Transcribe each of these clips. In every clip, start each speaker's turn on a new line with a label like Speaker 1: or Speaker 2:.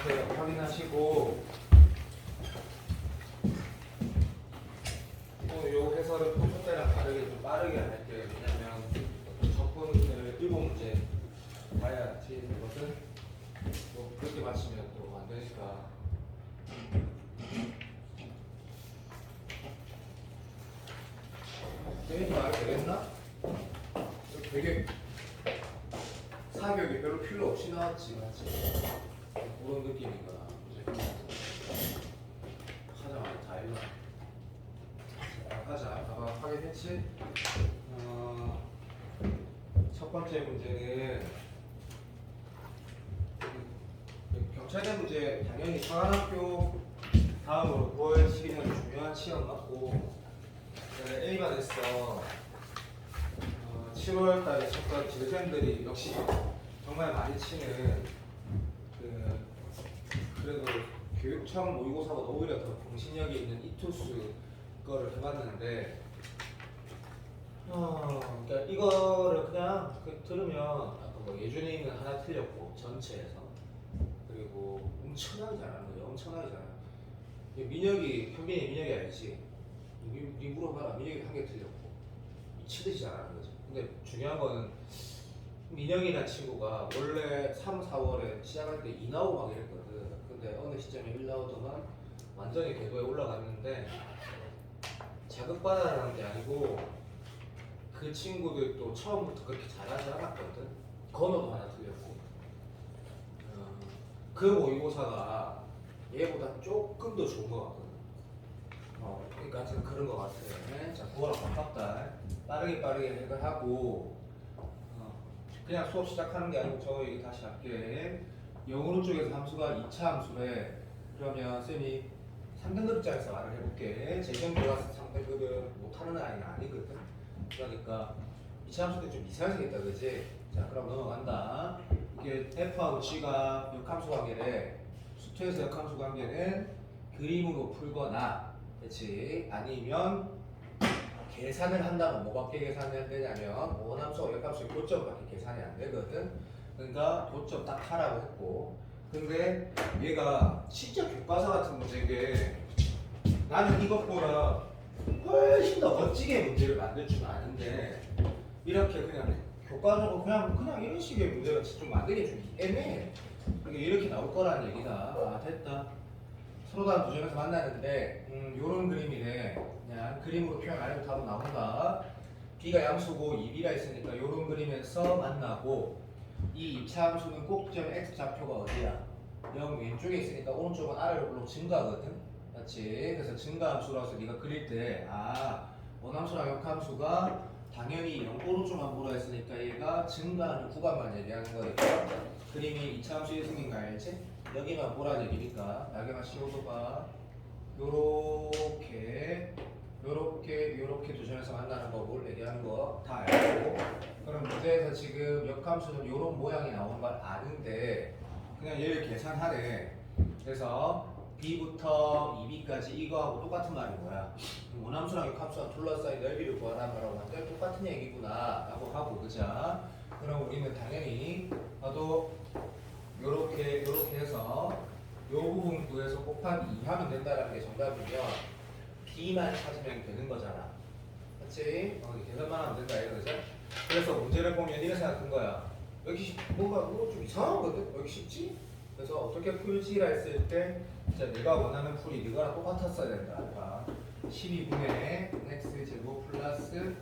Speaker 1: 이렇게 확인하시고 요 해설을 평소 때랑 다르게 좀 빠르게 할게요. 왜냐면 첫 번째를 7문제 봐야 틀리는 것은 뭐 그렇게 맞히면 또 안 되니까. 쌤이 말이 되겠나? 되게 사격이 별로 필요 없이 나왔지, 맞지? 그런 느낌인가? 하자마자 다 일러. 하자. 봐봐, 확인했지? 첫 번째 문제는 경찰대 문제 당연히 서한학교 다음으로 9월 12일 중요한 시험 맞고 A만 했어. 7월 달에 쳤던 질생들이 역시 정말 많이 치는 그래도 교육 처음 모의고사보다 오히려 더 공신력이 있는 이투스 거를 해봤는데 그러니까 이거를 그냥 들으면 아까 뭐 예준이는 하나 틀렸고 전체에서 그리고 엄청나게 잘하는 거예요. 엄청나게 잘하는 민혁이 현빈이 민혁이 알지? 니 물어봐라. 민혁이 한 개 틀렸고 미치듯이 잘하는 거지. 근데 중요한 거는 민혁이라는 친구가 원래 3, 4월에 시작할 때 2 나오고 막 이랬거든. 근데 어느 시점에 1 나오더만 완전히 궤도에 올라갔는데 자극받아라는 게 아니고 그 친구들도 처음부터 그렇게 잘하지 않았거든. 건어도 하나 틀렸고 그 모의고사가 얘보다 조금 더 좋은 것 같거든. 그러니까 지금 그런 것 같아. 자, 그거랑 가깝다. 빠르게 해결하고 그냥 수업 시작하는 게 아니고 저 얘기 다시 할게. 영어로 쪽에서 함수가 2차 함수래. 그러면 쌤이 3등급짜리에서 말을 해볼게. 재정 들어가서 3등급은 못하는 아이는 아니거든. 그러니까 2차 함수도 좀 이상하게 생겼다, 그지? 자, 그럼 넘어간다. 이게 F하고 G가 역함수 관계래. 수투에서 역함수 관계는 그림으로 풀거나, 그렇지? 아니면 계산을 한다면 뭐밖에 계산이 안 되냐면 원함수와 역함수의 교점밖에 계산이 안 되거든. 그러니까 교점 딱 하라고 했고, 근데 얘가 진짜 교과서 같은 문제인 게 나는 이것보다 훨씬 더 멋지게 문제를 만들 줄 아는데 이렇게 그냥 교과적으로 그냥 이런 식의 문제가 좀 만들기 좀 애매해. 그러니까 이렇게 나올 거라는 얘기다. 아, 됐다. 서로 다른 두 점에서 만나는데 요런 그림이래. 그냥 그림으로 표현 안 해도 답은 나온다. B가 양수고 2B가 있으니까 요런 그림에서 만나고 이 2차 함수는 꼭지점 X 좌표가 어디야? 0 왼쪽에 있으니까 오른쪽은 R로 증가하거든. 맞지? 그래서 증가함수라서 네가 그릴 때 원함수랑 역함수가 당연히 0 오른쪽만 보라 했으니까 얘가 증가하는 구간만 얘기하는 거니까 그림이 2차 함수의 생긴 거 알지? 여기만 보라는 얘기니까 날개만 씌워줘봐. 요렇게 두 점에서 만나는 법을 얘기하는 거 다 알고, 그럼 문제에서 지금 역함수는 요런 모양이 나오는 걸 아는데 그냥 얘를 계산하래. 그래서 B부터 2B까지 이거하고 똑같은 말이 뭐야? 원함수랑 역함수와 둘러싸인 넓이를 구하라는 거라고 완전 똑같은 얘기구나 라고 하고, 그자? 그럼 우리는 당연히 나도 요렇게 해서 요 부분 구해서 곱하기 2 하면 된다는 게 정답이면 B만 찾으면 되는 거잖아. 맞지? 계산만 하면 된다 이거죠? 그래서 문제를 보면 이런 생각한 거야. 여기 뭔가 좀 이상하거든? 여기 쉽지? 그래서 어떻게 풀지라 했을 때 진짜 내가 원하는 풀이 이거랑 똑같았어야 된다. 그러니까 12분의 x제곱 플러스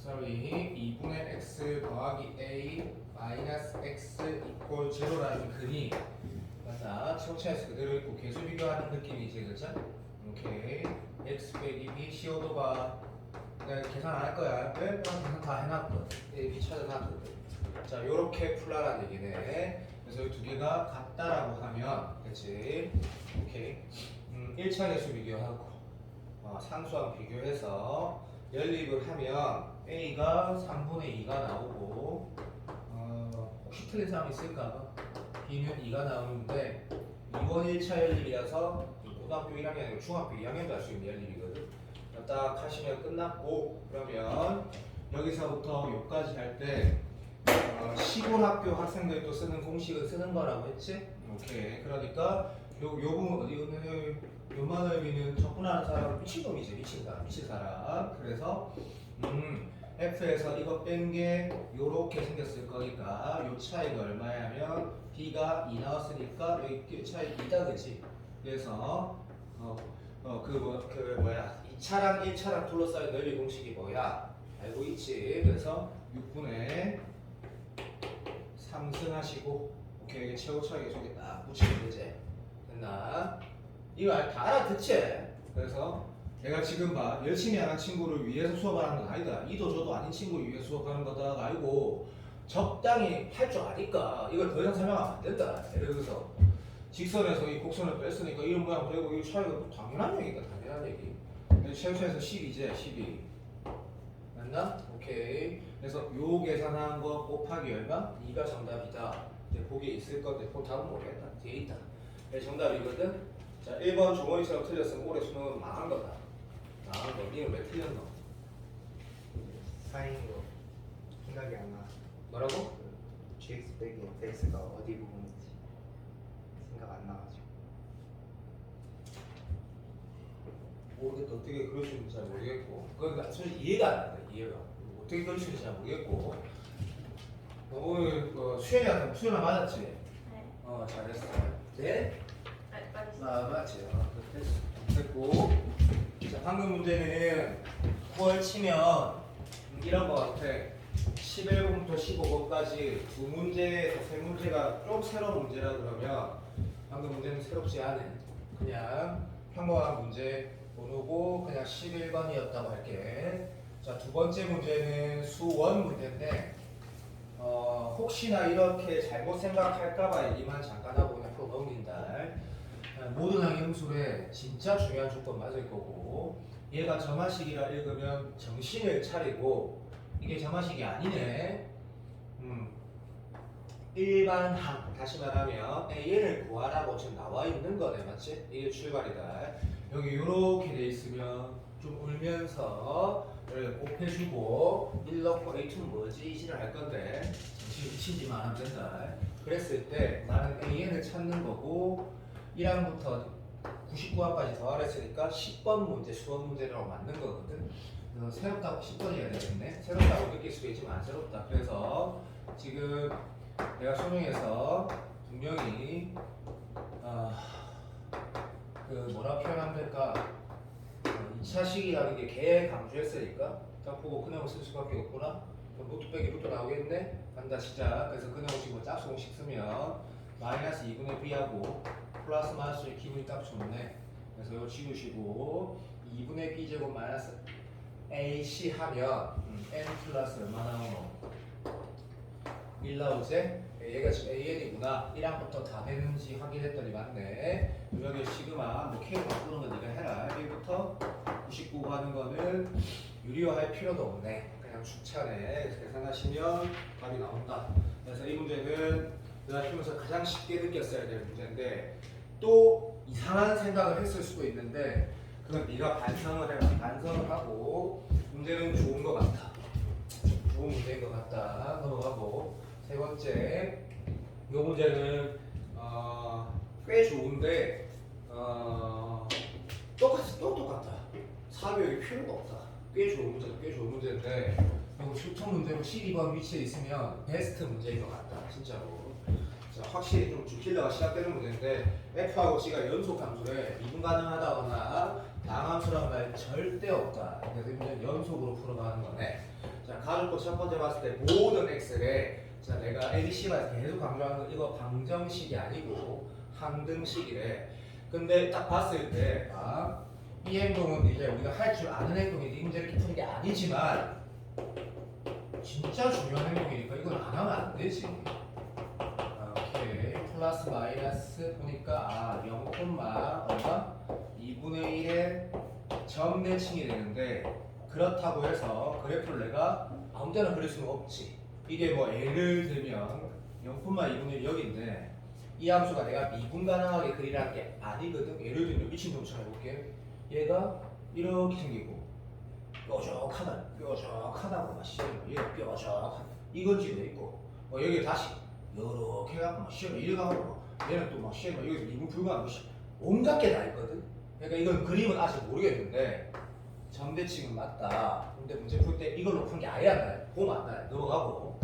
Speaker 1: 2분의 x 더하기 a 마이너스 x 이퀄 제로라는 그림. 맞아. 청취해서 그대로 있고 계수 비교하는 느낌이지, 그쵸? 오케이. x 빼기 b 씌워도 봐. 내가 계산 안 할 거야. 왜? 계산 다 해놨거든. a, b 찾아놨거든. 자, 요렇게 풀라라는 얘기네. 그래서 이 두 개가 같다라고 하면, 그치? 오케이. 1차 계수 비교하고, 상수항 비교해서 연립을 하면 a가 3분의 2가 나오고, 혹시 틀린 사람 있을까? b는 2가 나오는데, 이번 1차 연립이라서 고등학교 1학년이 아니고 중학교 2학년도 할 수 있는 연립이거든. 딱 하시면 끝났고, 그러면 여기서부터 여기까지 할 때 시골 학교 학생들도 쓰는 공식을 쓰는 거라고 했지? 오케이. 그러니까 요 부분 어디 요만한 의미는 적분하는 사람은 미친놈이지. 미친 사람. 그래서 F에서 이거 뺀 게 요렇게 생겼을 거니까 요 차이가 얼마냐면 B가 2 나왔으니까 여기 차이 2다 그지? 그래서 그 뭐야 2차랑 1차랑 둘러싸인 넓이 공식이 뭐야? 알고 있지? 그래서 6분의 3승 하시고 오케이 이게 최고차이 저기 딱 붙이면 되지? 됐나? 이거 다 알아듣지? 그래서 내가 지금 봐 열심히 하는 친구를 위해서 수업하는 건 아니다. 이도 저도 아닌 친구를 위해서 수업하는 거다가 아니고 적당히 할 줄 아니까 이걸 더 이상 설명하면 안 된다. 예를 들어서 직선에서 이 곡선을 뺐으니까 이런 모양 되고 이 차이가 당연한 얘기다. 당연한 얘기. 최소에서 12제 12 맞나? 오케이. 그래서 요 계산한 거 곱하기 얼마? 2가 정답이다. 이제 보기에 있을 건데 그 답은 모르겠다. 뒤에 있다. 정답이거든. 자 1번 종원이처럼 틀렸으면 올해 수능은 망한 거다. 망한 거. 니는 왜 틀렸노?
Speaker 2: 사인 거 생각이 안 나.
Speaker 1: 뭐라고?
Speaker 2: GX 빼기 FX가 어디 부분인지 생각 안 나가지고.
Speaker 1: 모르겠다. 어떻게 그럴 수 있는지 잘 모르겠고 그건 솔직히 이해가 안 난다. 이해가 어떻게 그럴 수 있는지 잘 모르겠고 오늘 수연이한테 맞았지?
Speaker 3: 네.
Speaker 1: 잘했어. 네?
Speaker 3: 맞았어요.
Speaker 1: 맞지. 됐고 자 방금 문제는 9월 치면 이런 거 같아. 11번부터 15번까지 두 문제에서 세 문제가 좀 새로운 문제라 그러면 방금 문제는 새롭지 않은 그냥 평범한 문제 번호고 그냥 11번이었다고 할게. 자, 두 번째 문제는 수원 문제인데 혹시나 이렇게 잘못 생각할까봐 얘기만 잠깐 하고 그냥 풀어 넘긴다. 모든 항형술에 진짜 중요한 조건 맞을 거고 얘가 점화식이라 읽으면 정신을 차리고 이게 점화식이 아니네. 일반항 다시 말하면 얘를 구하라고 지금 나와 있는 거네. 맞지? 이게 출발이다. 여기 이렇게 돼 있으면 좀 울면서 이렇게 곱해주고 1 넣고 A2는 뭐지? 이지를 할 건데 정신 미친지만 하면 된다. 그랬을 때 나는 AN을 찾는 거고 1항부터 99항까지 더하랬으니까 10번 문제 수원 문제라고 맞는 거거든. 그래서 새롭다고 10번이어야 되겠네. 새롭다고 느낄 수도 있지만 안 새롭다. 그래서 지금 내가 설명해서 분명히 그 뭐라 표현하면 될까? 2차식이라는 게 개 강조했으니까 딱 보고 그냥 쓸 수밖에 없구나. 루트 빼기 루트 나오겠네. 간다 시작. 그래서 그냥 오시고 짝수 공식 쓰면 마이너스 2분의 b하고 플러스 마이너스의 기분이 딱 좋네. 그래서 이거 지우시고 2분의 b제곱 마이너스 ac 하면 n 플러스 얼마 나오노? 1 나오지? 얘가 지금 AN이구나. 1항부터 다 되는지 확인했더니 맞네. 여기 시그마 뭐 K로 바꾸는 건 네가 해라. 1부터 99 하는 거는 유리화할 필요도 없네. 그냥 추천해. 그래서 계산하시면 답이 나온다. 그래서 이 문제는 내가 풀면서 가장 쉽게 느꼈어야 될 문제인데 또 이상한 생각을 했을 수도 있는데 그건 네가 반성을 해라. 반성을 하고 문제는 좋은 것 같아. 좋은 문제인 것 같다. 넘어가고 세 번째 이 문제는 꽤 좋은데 똑같다. 사교육이 필요가 없다. 꽤 좋은 문제인데 수천 문제로 12번 위치에 있으면 베스트 문제인 것 같다. 진짜로. 자, 확실히 좀 주킬러가 시작되는 문제인데 F하고 C가 연속 함수래. 미분 가능하다거나 다항함수라는 말 절대 없다. 그래서 이 문제는 연속으로 풀어가는 거네. 자, 가족도 첫 번째 봤을 때 모든 X에 자, 내가 ABC가 계속 강조하는 건 이거 방정식이 아니고 항등식이래. 근데 딱 봤을 때 이 행동은 이제 우리가 할 줄 아는 행동인데 이 문제를 이렇게 푸는 게 아니지만 진짜 중요한 행동이니까 이건 안 하면 안 되지. 오케이. 플러스 마이너스 보니까 0, 얼마? 2분의 1의 점대칭이 되는데 그렇다고 해서 그래프를 내가 아무 데나 그릴 수는 없지. 이게 뭐 예를 들면 0,2분의 1이 여기인데 이 함수가 내가 미분 가능하게 그리라는 게 아니거든. 예를 들면 미친놈처럼 해볼게. 얘가 이렇게 생기고 뾰족하다고 마시죠. 얘 뾰족하다. 이건 지금 돼 있고 뭐 여기 다시 이렇게 해갖고 막 시험 이래 가고 얘는 또 막 시험 여기서 미분 불가하고 온갖 게 다 있거든. 그러니까 이건 그림은 아직 모르겠는데 점대칭은 맞다. 근데 문제 풀 때 이걸로 푼 게 아예 안 나요. 보면 안 나요. 넘어가고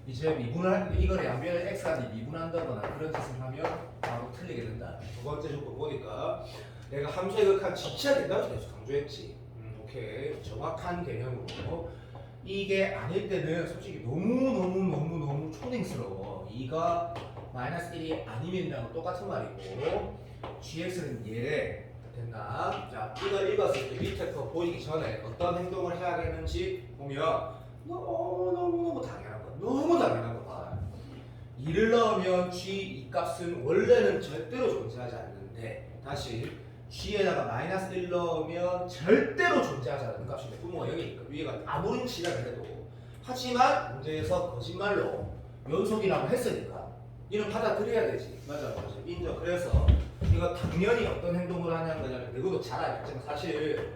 Speaker 1: 이제 미분을 할 때 이거를 양변을 x한테 미분한다거나 그런 짓을 하면 바로 틀리게 된다. 두 번째 조건 보니까 내가 함수의 극한 지쳐야 된다고 계속 강조했지. 오케이. 정확한 개념으로 이게 아닐 때는 솔직히 너무 초딩스러워. 2가 마이너스 1이 아니면이랑 똑같은 말이고 gx는 얘래. 됐나? 자, 이걸 읽었을 때 밑에 거 보이기 전에 어떤 행동을 해야겠는지 보면 너무 당연한 거. 너무 당연한 거 봐. 2를 넣으면 g 이 값은 원래는 절대로 존재하지 않는데 다시 g에다가 마이너스 1 넣으면 절대로 존재하지 않는 값인데 부모가 여기니까 위에가 아무리 지랄을 해도 하지만 문제에서 거짓말로 연속이라고 했으니까 이는 받아들여야 되지. 맞아. 인정. 그래서 이거 당연히 어떤 행동을 하냐는 거냐면 누구도 잘 알겠지만 사실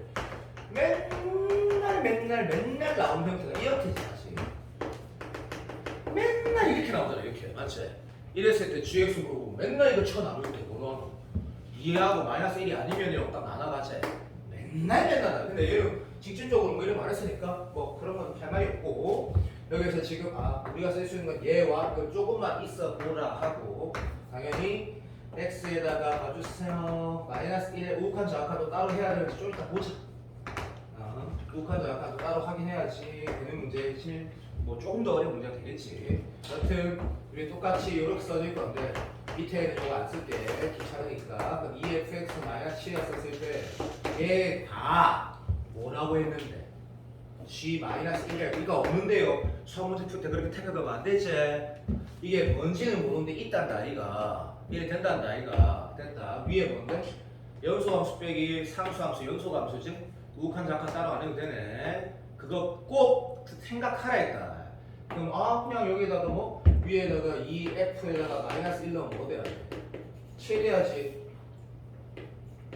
Speaker 1: 맨날 나오는 형태가 이렇게지 사실. 맨날 이렇게 나오잖아. 이렇게 맞지? 이랬을 때 gx 물어보면 맨날 이거 쳐나누고 이렇게 뭐노 2하고 마이너스 1이 아니면요 딱 나눠가지. 맨날 근데 얘는 직접적으로 뭐 이런 말 했으니까 뭐 그런 건 할 말이 없고 여기서 지금 우리가 쓸 수 있는 건 얘와 조금만 있어 보라 하고 당연히 x에다가 봐주세요. 마이너스 1의 우극한 저항도 따로 해야 될지 좀 이따 보자. 우극한 저항도 따로 확인해야지 되는 문제지. 뭐 조금 더 어려운 문제가 되겠지. 여튼 우리 똑같이 이렇게 써질 건데 밑에는 이거 안 쓸게 귀찮으니까. 그럼 2fx 마이너스 7을 썼을 때 얘 다 뭐라고 했는데 g 마이너스 1이 이가 없는데요. 수학 문제 풀 때 그렇게 태그하면 안 되지. 이게 뭔지는 모르는데 있단다 이가. 이래 된단다 아이가. 됐다. 위에 뭔데? 연소함수 빼기 상수함수 연소함수지? 우극한 작한 따로 안 해도 되네. 그거 꼭 생각하라 했다. 그럼 그냥 여기다가 뭐 위에다가 2f에다가 마이너스 1 넣으면 뭐 돼야 돼? 7 해야지.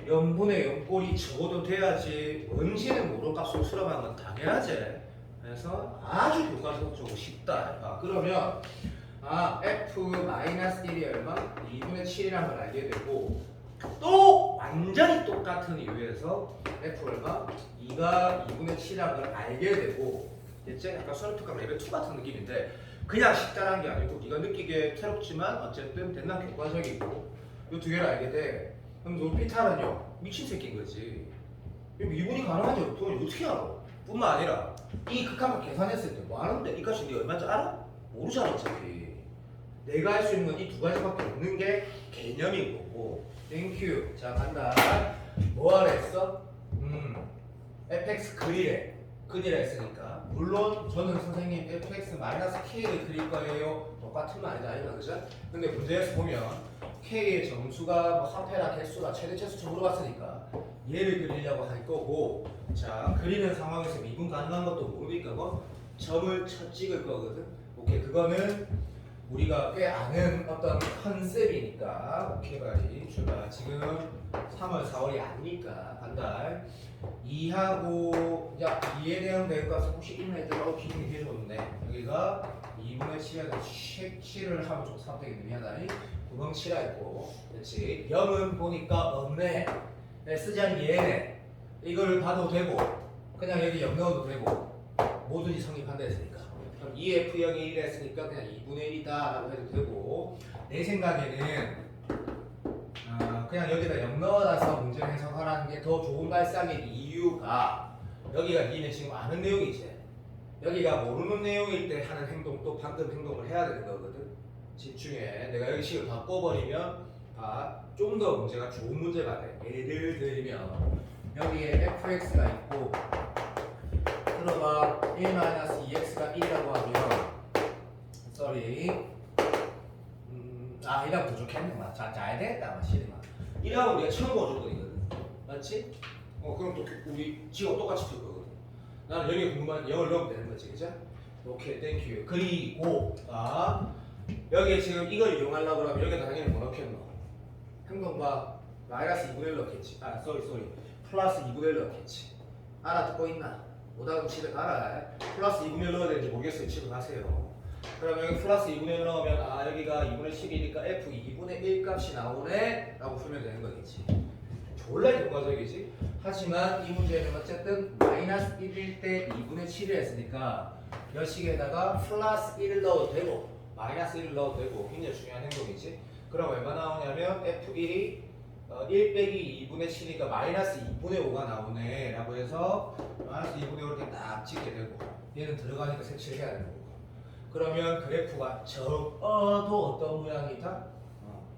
Speaker 1: 0분의 0꼴이 적어도 돼야지. 뭔지는 모르는 값으로 수렴하는 건 당연하지. 그래서 아주 교과서적으로 쉽다. 그러면 f-1이 얼마? 2분의 7이라는 걸 알게 되고 또 완전히 똑같은 이유에서 f 얼마? 2가 2분의 7이라는 걸 알게 되고 이제 약간 수능 특강 레벨 2 같은 느낌인데 그냥 쉽다라는 게 아니고 네가 느끼기에 새롭지만 어쨌든 된난 객관적이고 이 두 개를 알게 돼. 그럼 놀피탈은요 미친 새끼인 거지. 미분이 가능하죠. 그걸 어떻게 알아? 뿐만 아니라 이 극한값 계산했을 때 뭐 하는데 이 값이 네 얼마인지 알아? 모르잖아 어차피. 내가 할 수 있는 건 이 두 가지밖에 없는 게 개념인 거고. 땡큐. 자 간다. 뭐 하라 했어? fx 그리라 했으니까 물론 저는 선생님 fx 마이너스 k를 그릴 거예요. 똑같은 말이다 아니야 그죠? 근데 문제에서 보면 k의 정수가 뭐 3패나 개수가 최대 최수치 물어봤으니까 얘를 그리려고 할 거고 자 그리는 상황에서 미분 가능한 것도 모르니까 뭐 점을 찍을 거거든. 오케이 그거는 우리가 꽤 아는 어떤 컨셉이니까 오케이 바리 출발. 지금 3월 4월이 아니니까 간다. 2하고 야 2에 대한 대응값은 혹시 있나 했더라고 기분이 되게 좋은데 여기가 2분의 7에서 7을 하면 좀 사업되게 미안하다. 9번 7하 있고 그렇지. 0은 보니까 없네. 쓰지 않은 얘네. 이걸 봐도 되고 그냥 여기 0 넣어도 되고 뭐든지 성립한다 했으니까 그럼 2f0이 1 했으니까 그냥 2분의 1이다 라고 해도 되고 내 생각에는 그냥 여기다 0 넣어놔서 문제를 해석하라는 게 더 좋은 발상의 이유가 여기가 니네 지금 아는 내용이지. 여기가 모르는 내용일 때 하는 행동도 방금 행동을 해야 되는 거거든. 집중해. 내가 여기 식을 바꿔버리면 좀 더 문제가 좋은 문제가 돼. 예를 들면 여기에 fx가 있고 들어봐 1-2x가 1이라고 하면 이라고 더 좋겠네. 잘 됐다. 싫으면 1하고 우리가 처음 보여줄 거거든. 맞지? 그럼 또 우리 지금 똑같이 풀 거거든. 나는 여기 궁금한 0을 넣으면 되는 거지. 그죠? 오케이 땡큐. 그리고 여기에 지금 이걸 이용하려고 그러면 여기다 당연히 뭐 넣겠노? 행동 봐. 마이너스 2분의 1 넣겠지. 플러스 2분의 1 넣겠지. 알아듣고 있나? 오다가 집에 가라. 플러스 2분의 1 넣어야 되는지 모르겠어요. 집에 가세요. 그럼 여기 플러스 2분의 1 넣으면 아 여기가 2분의 10이니까 f 2분의 1 값이 나오네 라고 풀면 되는 거겠지. 졸라 결과적이지. 하지만 이 문제는 어쨌든 마이너스 1일 때 2분의 7을 했으니까 여식에다가 플러스 1을 넣어도 되고 마이너스 1을 넣어도 되고 굉장히 중요한 행동이지. 그럼 얼마 나오냐면 f1이 1 빼기 2분의 7이니까 마이너스 2분의 5가 나오네 라고 해서 마이너스 2분의 5를 이렇게 딱 찍게 되고 얘는 들어가니까 색칠을 해야 되는 거고. 그러면 그래프가 적어도 어떤 모양이다?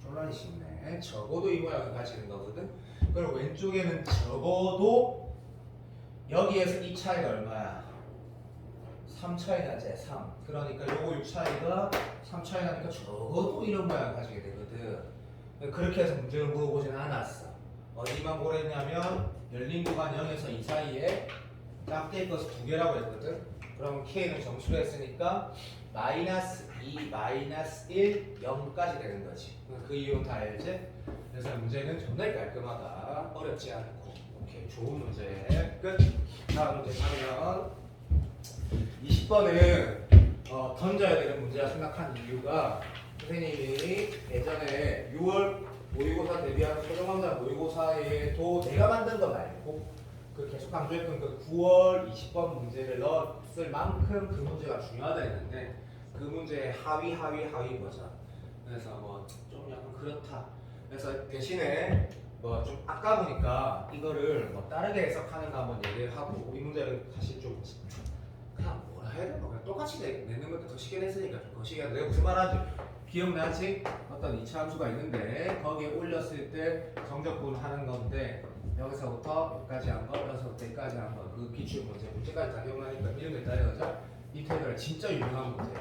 Speaker 1: 쫄라니 쉽네. 적어도 이 모양을 가지는 거거든. 그럼 왼쪽에는 적어도 여기에서 이 차이가 얼마야? 3 차이 나지? 3. 그러니까 요거 6 차이가 3 차이 나니까 적어도 이런 모양을 가지게 되거든. 그렇게 해서 문제를 물어보지는 않았어. 어디만 보랬냐면 열린 구간 0에서 2 사이에 짝대기 것을 2개라고 했거든. 그럼 K는 정수로 했으니까 마이너스 2, 마이너스 1, 0까지 되는 거지. 그 이유는 다 알지? 그래서 문제는 정말 깔끔하다. 어렵지 않고. 오케이, 좋은 문제. 끝. 다음 문제 가면 20번은 던져야 되는 문제라 생각한 이유가 선생님이 예전에 6월 모의고사 대비하는 소정강사 모의고사에도 내가 만든 거 말고 그 계속 강조했던 그 9월 20번 문제를 넣었을 만큼 그 문제가 중요하다 했는데 그 문제의 하위 버전. 그래서 뭐 좀 약간 그렇다. 그래서 대신에 뭐 좀 아까우니까 이거를 뭐 다르게 해석하는가 한번 얘기를 하고 이 문제는 사실 좀 그냥 뭐라 해야 되나 그냥 똑같이 내는 것도 거시게 냈으니까 좀 거시게 하는데 내가 무슨 말하는지 기억나지? 어떤 이차 함수가 있는데 거기에 올렸을 때 정적분 하는 건데 여기서부터 여기까지 한 거, 여기서부터 여기까지 한 거, 그 기출 문제까지 다 기억나니까 이런 거 있다 이거죠? 인테그랄 진짜 유명한 문제.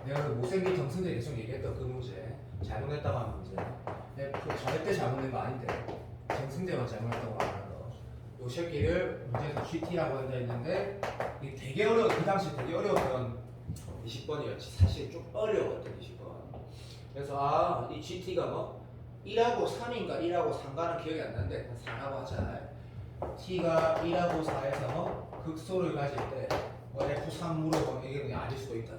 Speaker 1: 내가 그 못생긴 정승재 계속 얘기했던 그 문제, 잘못했다고 하는 문제. 그 절대 잘못된 거 아닌데 정승재만 잘못했다고 하는 거. 요 새끼를 문제에서 GT라고 한다 했는데 이게 되게 어려워. 그 당시 되게 어려웠던 20번이었지. 사실 좀 어려웠던 20번. 그래서 이 GT가 뭐 1하고 3인가 1하고 3가는 기억이 안 나는데 4라고 하자. T가 1하고 4에서 극소를 가질 때 F3으로 이게 그냥 아닐 수도 있다.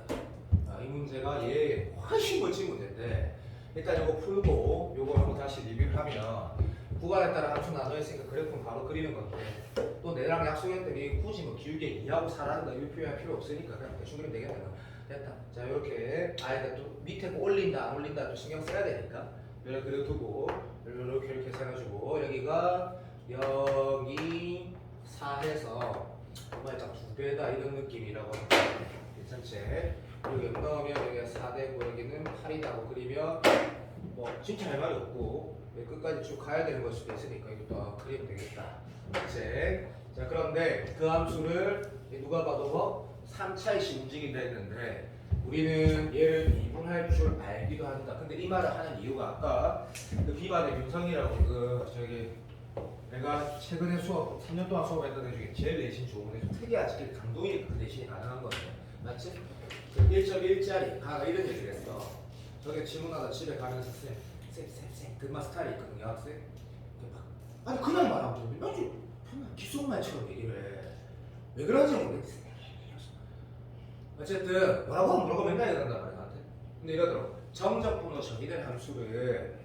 Speaker 1: 이 문제가 얘 훨씬 멋진 문제인데 일단 이거 풀고 요거 한번 다시 리뷰를 하면 구간에 따라 함수 나눠 있으니까 그래프는 바로 그리는 건데 또 내랑 약속했더니 굳이 뭐 길게 2하고 4라는 거 이거 표현할 필요 없으니까 그냥 대충 그리면 되겠다. 됐다. 자 이렇게 아예 또 밑에 거 올린다 안 올린다 또 신경 써야 되니까 이렇게 그려두고 이렇게 해가지고 여기가 여기 4해서 정말 딱 2배다 이런 느낌이라고 하면 괜찮지? 여기 넣으면 여기가 4되고 여기는 8이다고 그리면 뭐 진짜 할 말이 없고 끝까지 쭉 가야 되는 걸 수도 있으니까 이것도 그리면 되겠다. 그치? 자 그런데 그 함수를 누가 봐도 뭐 3차이씩 움직인다 했는데 우리는 얘를 미분할 줄 알기도 한다. 근데 이 말을 하는 이유가 아까 그 비반의 윤성이라고 그 저기 내가 최근에 수업 3년 동안 수업했던 애 중에 제일 내신 좋은 애 좀 특이하지. 강동이니까 그 내신이 가능한 건데 맞지? 그 1.1짜리 이런 얘기를 했어. 저게 질문하다 집에 가면서 쌤 그만 스타일이 있거든요 학생. 아니 그냥 말하고 아주 기속말처럼 얘기를 해. 왜 그런지 모르겠어. 어쨌든 뭐라고 하면 뭐라고 맨날 이런단 말이야 나한테. 근데 이러더라고. 정적분으로 정의된 함수를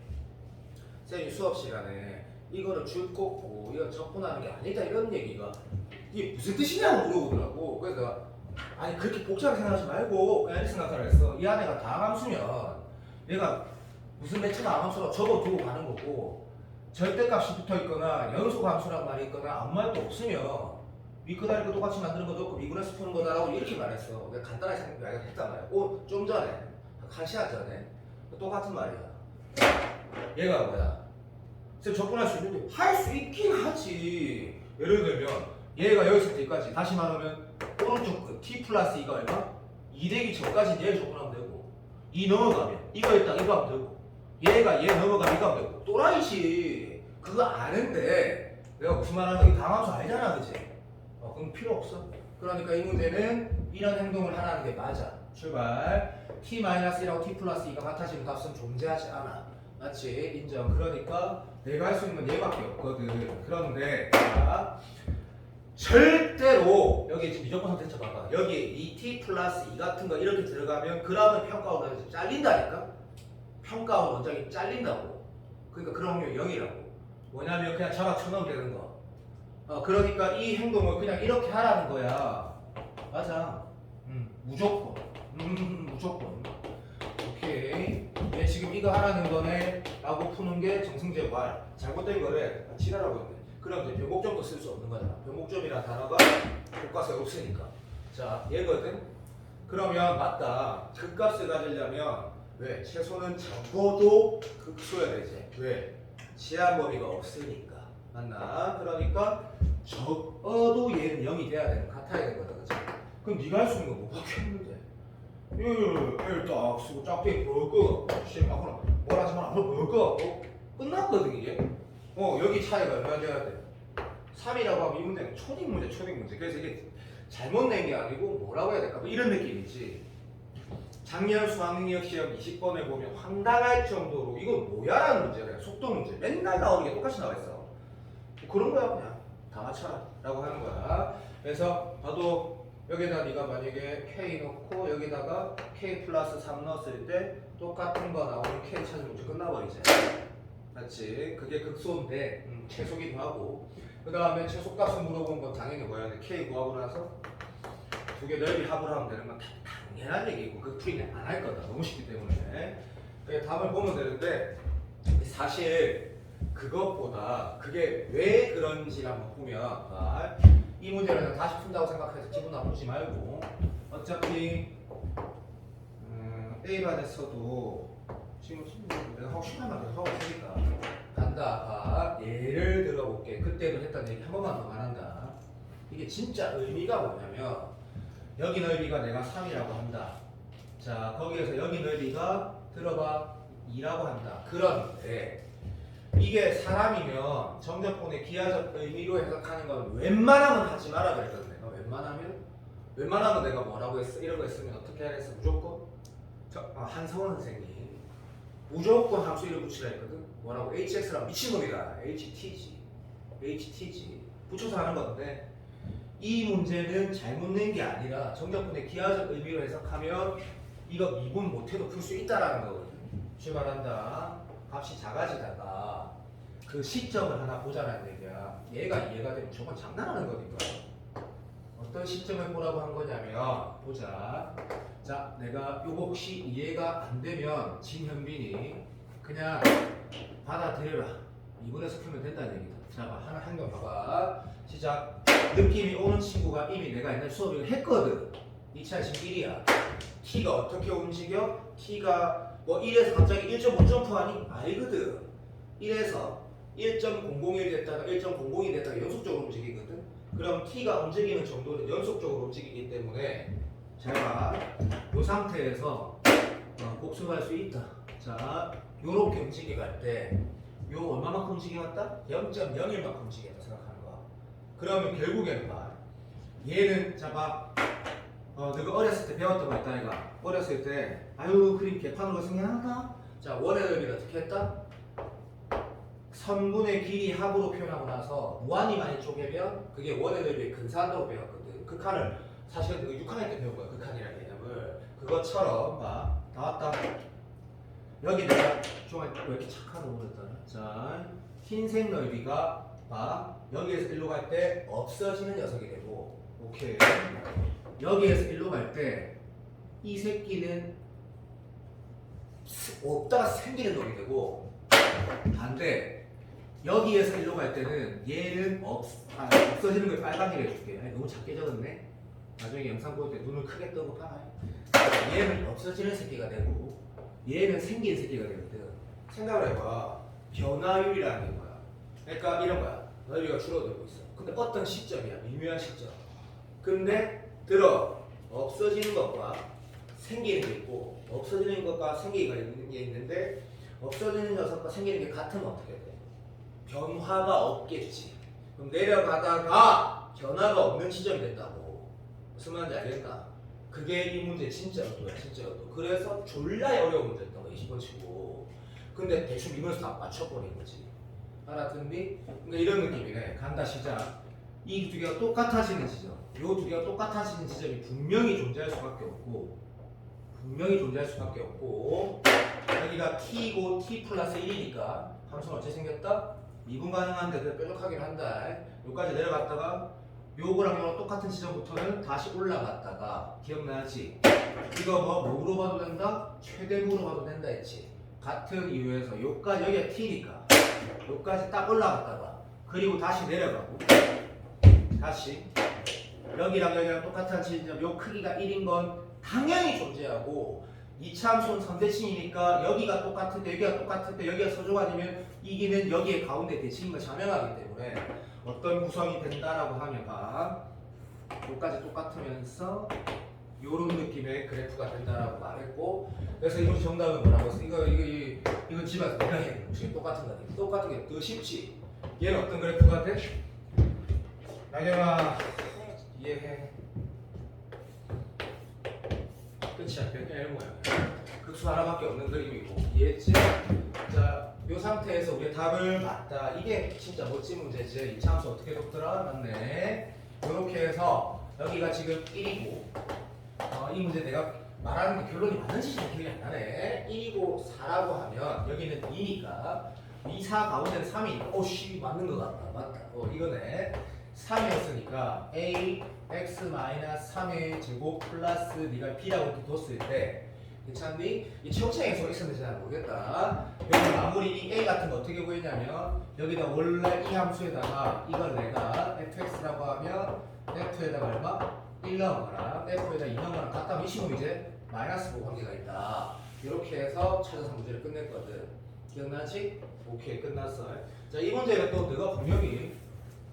Speaker 1: 쌤이 수업 시간에 이거를 줄 꽂고 이거 적분하는 게 아니다 이런 얘기가 이게 무슨 뜻이냐고 물어보더라고. 그래서 내가 아니 그렇게 복잡하게 생각하지 말고 그냥 이렇게 생각하라 했어. 이 안에가 다함수면 얘가 무슨 매체 다함수라고 적어두고 가는 거고 절대값이 붙어있거나 연소함수란 말이 있거나 아무 말도 없으면 위크다리 거 똑같이 만드는 것도 없고 미분해서 푸는 거다라고 이렇게 말했어. 내가 간단하게 생각했단 말이야. 좀 전에 한 시간 전에 똑같은 말이야. 얘가 뭐야? 쌤 적분할 수 있는데 할 수 있긴 하지. 예를 들면 얘가 여기서 여기까지 다시 말하면 오른쪽 그 t 플러스 이거 얼마? 2 되기 전까지 얘를 적분하면 되고 2 넘어가면 이거 있다 이거 하면 되고 얘가 얘 넘어가면 이거 하면 되고 또라이지. 그거 아는데 내가 무슨 말하는 게 당함수 알잖아 그치? 그럼 필요 없어. 그러니까 이 문제는 이런 행동을 하라는 게 맞아. 출발. t-1하고 t 플러스 2가 같아지는 값은 존재하지 않아. 맞지? 인정. 그러니까 내가 할 수 있는 건 얘밖에 없거든. 그런데 자, 절대로 여기 지금 미적분 상태 쳐봐봐. 여기 2t 플러스 2 같은 거 이렇게 들어가면 그라면 평가 원장이 잘린다니까? 평가 원장이 잘린다고. 그러니까 그런 확률이 0이라고. 뭐냐면 그냥 자막 쳐넣으면 되는 거. 그러니까 이 행동을 그냥 이렇게 하라는 거야. 맞아. 무조건. 무조건. 오케이. 얘 지금 이거 하라는 거네. 라고 푸는 게 정승재 말. 잘못된 거래. 지랄하고 있네. 그럼 이제 변곡점도 쓸 수 없는 거잖아. 변곡점이라는 단어가 교과서에 없으니까. 자, 얘거든. 그러면 맞다. 극값을 가지려면 왜? 최소는 적어도 극소여야 되지. 왜? 제한 범위가 없으니까. 맞나? 그러니까 적어도 얘는 0이 돼야 되는 같아야 되는 거다. 그치? 그럼 네가 할 수 있는 거 못 받겠는데. 얘를 딱 쓰고 짝대기 벌거 시행하거나 뭘 하지 마라 벌거 끝났거든 이게. 여기 차이가 얼마나 돼야 돼? 3이라고 하면 이 문제는 초딩 문제. 그래서 이게 잘못 낸 게 아니고 뭐라고 해야 될까? 뭐 이런 느낌이지. 작년 수학능력 시험 20번에 보면 황당할 정도로 이건 뭐야라는 문제야. 속도 문제. 맨날 나오는 게 똑같이 나와 있어. 그런 거야 그냥 다 맞춰라 라고 하는 거야. 그래서 봐도 여기다 네가 만약에 K 넣고 여기다가 K 플러스 3 넣었을 때 똑같은 거 나오면 K 찾으면 문제 끝나버리지. 맞지? 그게 극소인데 최소기도 하고 그 다음에 최소값을 물어본 건 당연히 뭐야 돼? K 구하고 나서 두 개 넓이 합을 하면 되는 건 당연한 얘기고 그 풀이는 안 할 거다. 너무 쉽기 때문에. 그래서 답을 보면 되는데 사실 그것보다 그게 왜 그런지 한번 보면 이 문제를 그냥 다시 푼다고 생각해서 기분 나쁘지 말고 어차피 A반에서도 지금 내가 하고 싶은 말 계속 하고 있으니까 간다. 예를 들어볼게. 그때도 했던 얘기 한 번만 더 말한다. 이게 진짜 의미가 뭐냐면 여기 넓이가 내가 3이라고 한다. 자 거기에서 여기 넓이가 들어봐 2라고 한다. 그런데 이게 사람이면 정적분의 기하적 의미로 해석하는 건 웬만하면 하지 마라 그랬거든. 내가 웬만하면 내가 뭐라고 했어? 이런 거 했으면 어떻게 해야 했어? 무조건 한성원 선생님 무조건 함수 이름 붙이라 했거든. 뭐라고? hx랑 미친놈이다. ht지 붙여서 하는 건데 이 문제는 잘못 낸 게 아니라 정적분의 기하적 의미로 해석하면 이거 미분 못해도 풀 수 있다라는 거거든. 출발한다. 값이 작아지다가 그 시점을 하나 보자라는 얘기야. 얘가 이해가 되면 저건 장난하는 거니까. 어떤 시점을 보라고 한 거냐면 보자. 자, 내가 요거 혹시 이해가 안 되면 진현빈이 그냥 받아들여라. 2분에서 풀면 된다는 얘기다. 자, 하나 한 번 봐봐. 시작. 느낌이 오는 친구가 이미 내가 옛날 수업을 했거든. 2차식 1이야. T가 어떻게 움직여? T가 뭐 1에서 갑자기 1.5 점프하니? 아니거든. 1에서 1.001 됐다가 1.00이 됐다가 연속적으로 움직이거든. 그럼 T가 움직이는 정도는 연속적으로 움직이기 때문에 잘 봐. 이 상태에서 복수할 수 있다. 자, 요렇게 움직여갈 때 요 얼마만큼 움직여갔다? 0.01만큼 움직였다 생각하는 거야. 그러면 결국에는 봐. 얘는 잡아. 너가 어렸을 때 배웠던 거 있다 얘가. 어렸을 때 아유 그림 개판으로 거 생각난다. 자, 원의 넓이를 어떻게 했다? 선분의 길이 합으로 표현하고 나서 무한히 많이 쪼개면 그게 원의 넓이의 근사한다고 배웠거든. 그 칸을 사실은 그 6학년 때 배운 거야. 그 칸이라는 개념을. 그것처럼 봐. 나왔다. 여기 내가 왜 이렇게 착한 거 그랬더라. 자, 흰색 넓이가 봐. 여기에서 일로 갈 때 없어지는 녀석이 되고, 오케이. 여기에서 일로 갈 때 이 새끼는 없다가 생기는 놈이 되고, 반대. 여기에서 일로 갈 때는 얘는 없어지는 걸 빨간색으로 해줄게. 아니, 너무 작게 적었네. 나중에 영상 볼 때 눈을 크게 뜨고 봐라. 얘는 없어지는 새끼가 되고 얘는 생긴 새끼가 되거든. 생각을 해봐. 변화율이라는 게 뭐야? 그러니까 이런 거야. 넓이가 줄어들고 있어. 근데 어떤 시점이야. 미묘한 시점. 근데 없어지는 것과 생기는 게 있고 없어지는 것과 생기가 있는 게 있는데 없어지는 녀석과 생기는 게 같으면 어떻게 돼? 변화가 없겠지. 그럼 내려가다가 변화가 없는 지점이 된다고. 무슨 말인지 알겠나? 그게 이 문제 진짜 어도야, 진짜 어도. 그래서 졸라 어려운 문제였던 거 20번 치고. 근데 대충 이면서 다 맞춰버린 거지. 알아듣니? 그러니까 이런 느낌이네. 간다 시작. 이 두 개가 똑같아지는 지점, 요 두 개가 똑같아지는 지점이 분명히 존재할 수밖에 없고, 여기가 t이고 t 플러스 1이니까 함수는 어째 생겼다? 미분 가능한데 그래 뾰족하긴 한다. 여기까지 내려갔다가 요거랑 요거랑 똑같은 지점부터는 다시 올라갔다가, 기억나지? 이거 뭐로 봐도 된다? 최대무로 봐도 된다 했지. 같은 이유에서 요까지, 여기가 t니까 요까지 딱 올라갔다가 그리고 다시 내려가고, 다시 여기랑 여기랑 똑같은 지점, 요 크기가 1인 건 당연히 존재하고, 2차 함수는 선대칭이니까 여기가 똑같은데 여기가 똑같은데 여기가 서조아니면 이기는 여기에 가운데 대칭인 걸 자명하기 때문에 어떤 구성이 된다라고 하면 요까지 똑같으면서 요런 느낌의 그래프가 된다라고 말했고, 그래서 이번 정답은 뭐라고 했어? 이건 집에서 내가 해. 지금 똑같은 거니. 똑같은 게 더 쉽지. 얘는 어떤 그래프가 돼? 나경아 이해해. 끝이야. 그냥 모양. 극수 하나밖에 없는 그림이고, 이해했지? 자, 요 상태에서 우리 답을 맞다. 이게 진짜 멋진 문제지. 이 함수 어떻게 적더라? 맞네. 요렇게 해서 여기가 지금 1이고, 이 문제 내가 말하는 게 결론이 맞는지 잘 기억이 안 나네. 1이고 4라고 하면 여기는 2니까 2, 4 가운데는 3이니까 오씨 맞는 것 같다. 맞다. 이거네. 3이었으니까 a x-3의 제곱 플러스 네가 b라고 이렇게 뒀을 때 괜찮니? 이 최고차에서 있었는지 잘 모르겠다. 여기 마무리 이 a 같은 거 어떻게 구했냐면 여기다 원래 이 함수에다가 이걸 내가 fx라고 하면 f에다가 얼마? 1 넣은 거랑 f에다 2 넣은 거랑 같다면 이 식으로 이제 마이너스 부 관계가 있다. 이렇게 해서 찾아서 문제를 끝냈거든. 기억나지? 오케이, 끝났어. 자, 이 문제는 또 내가 분명히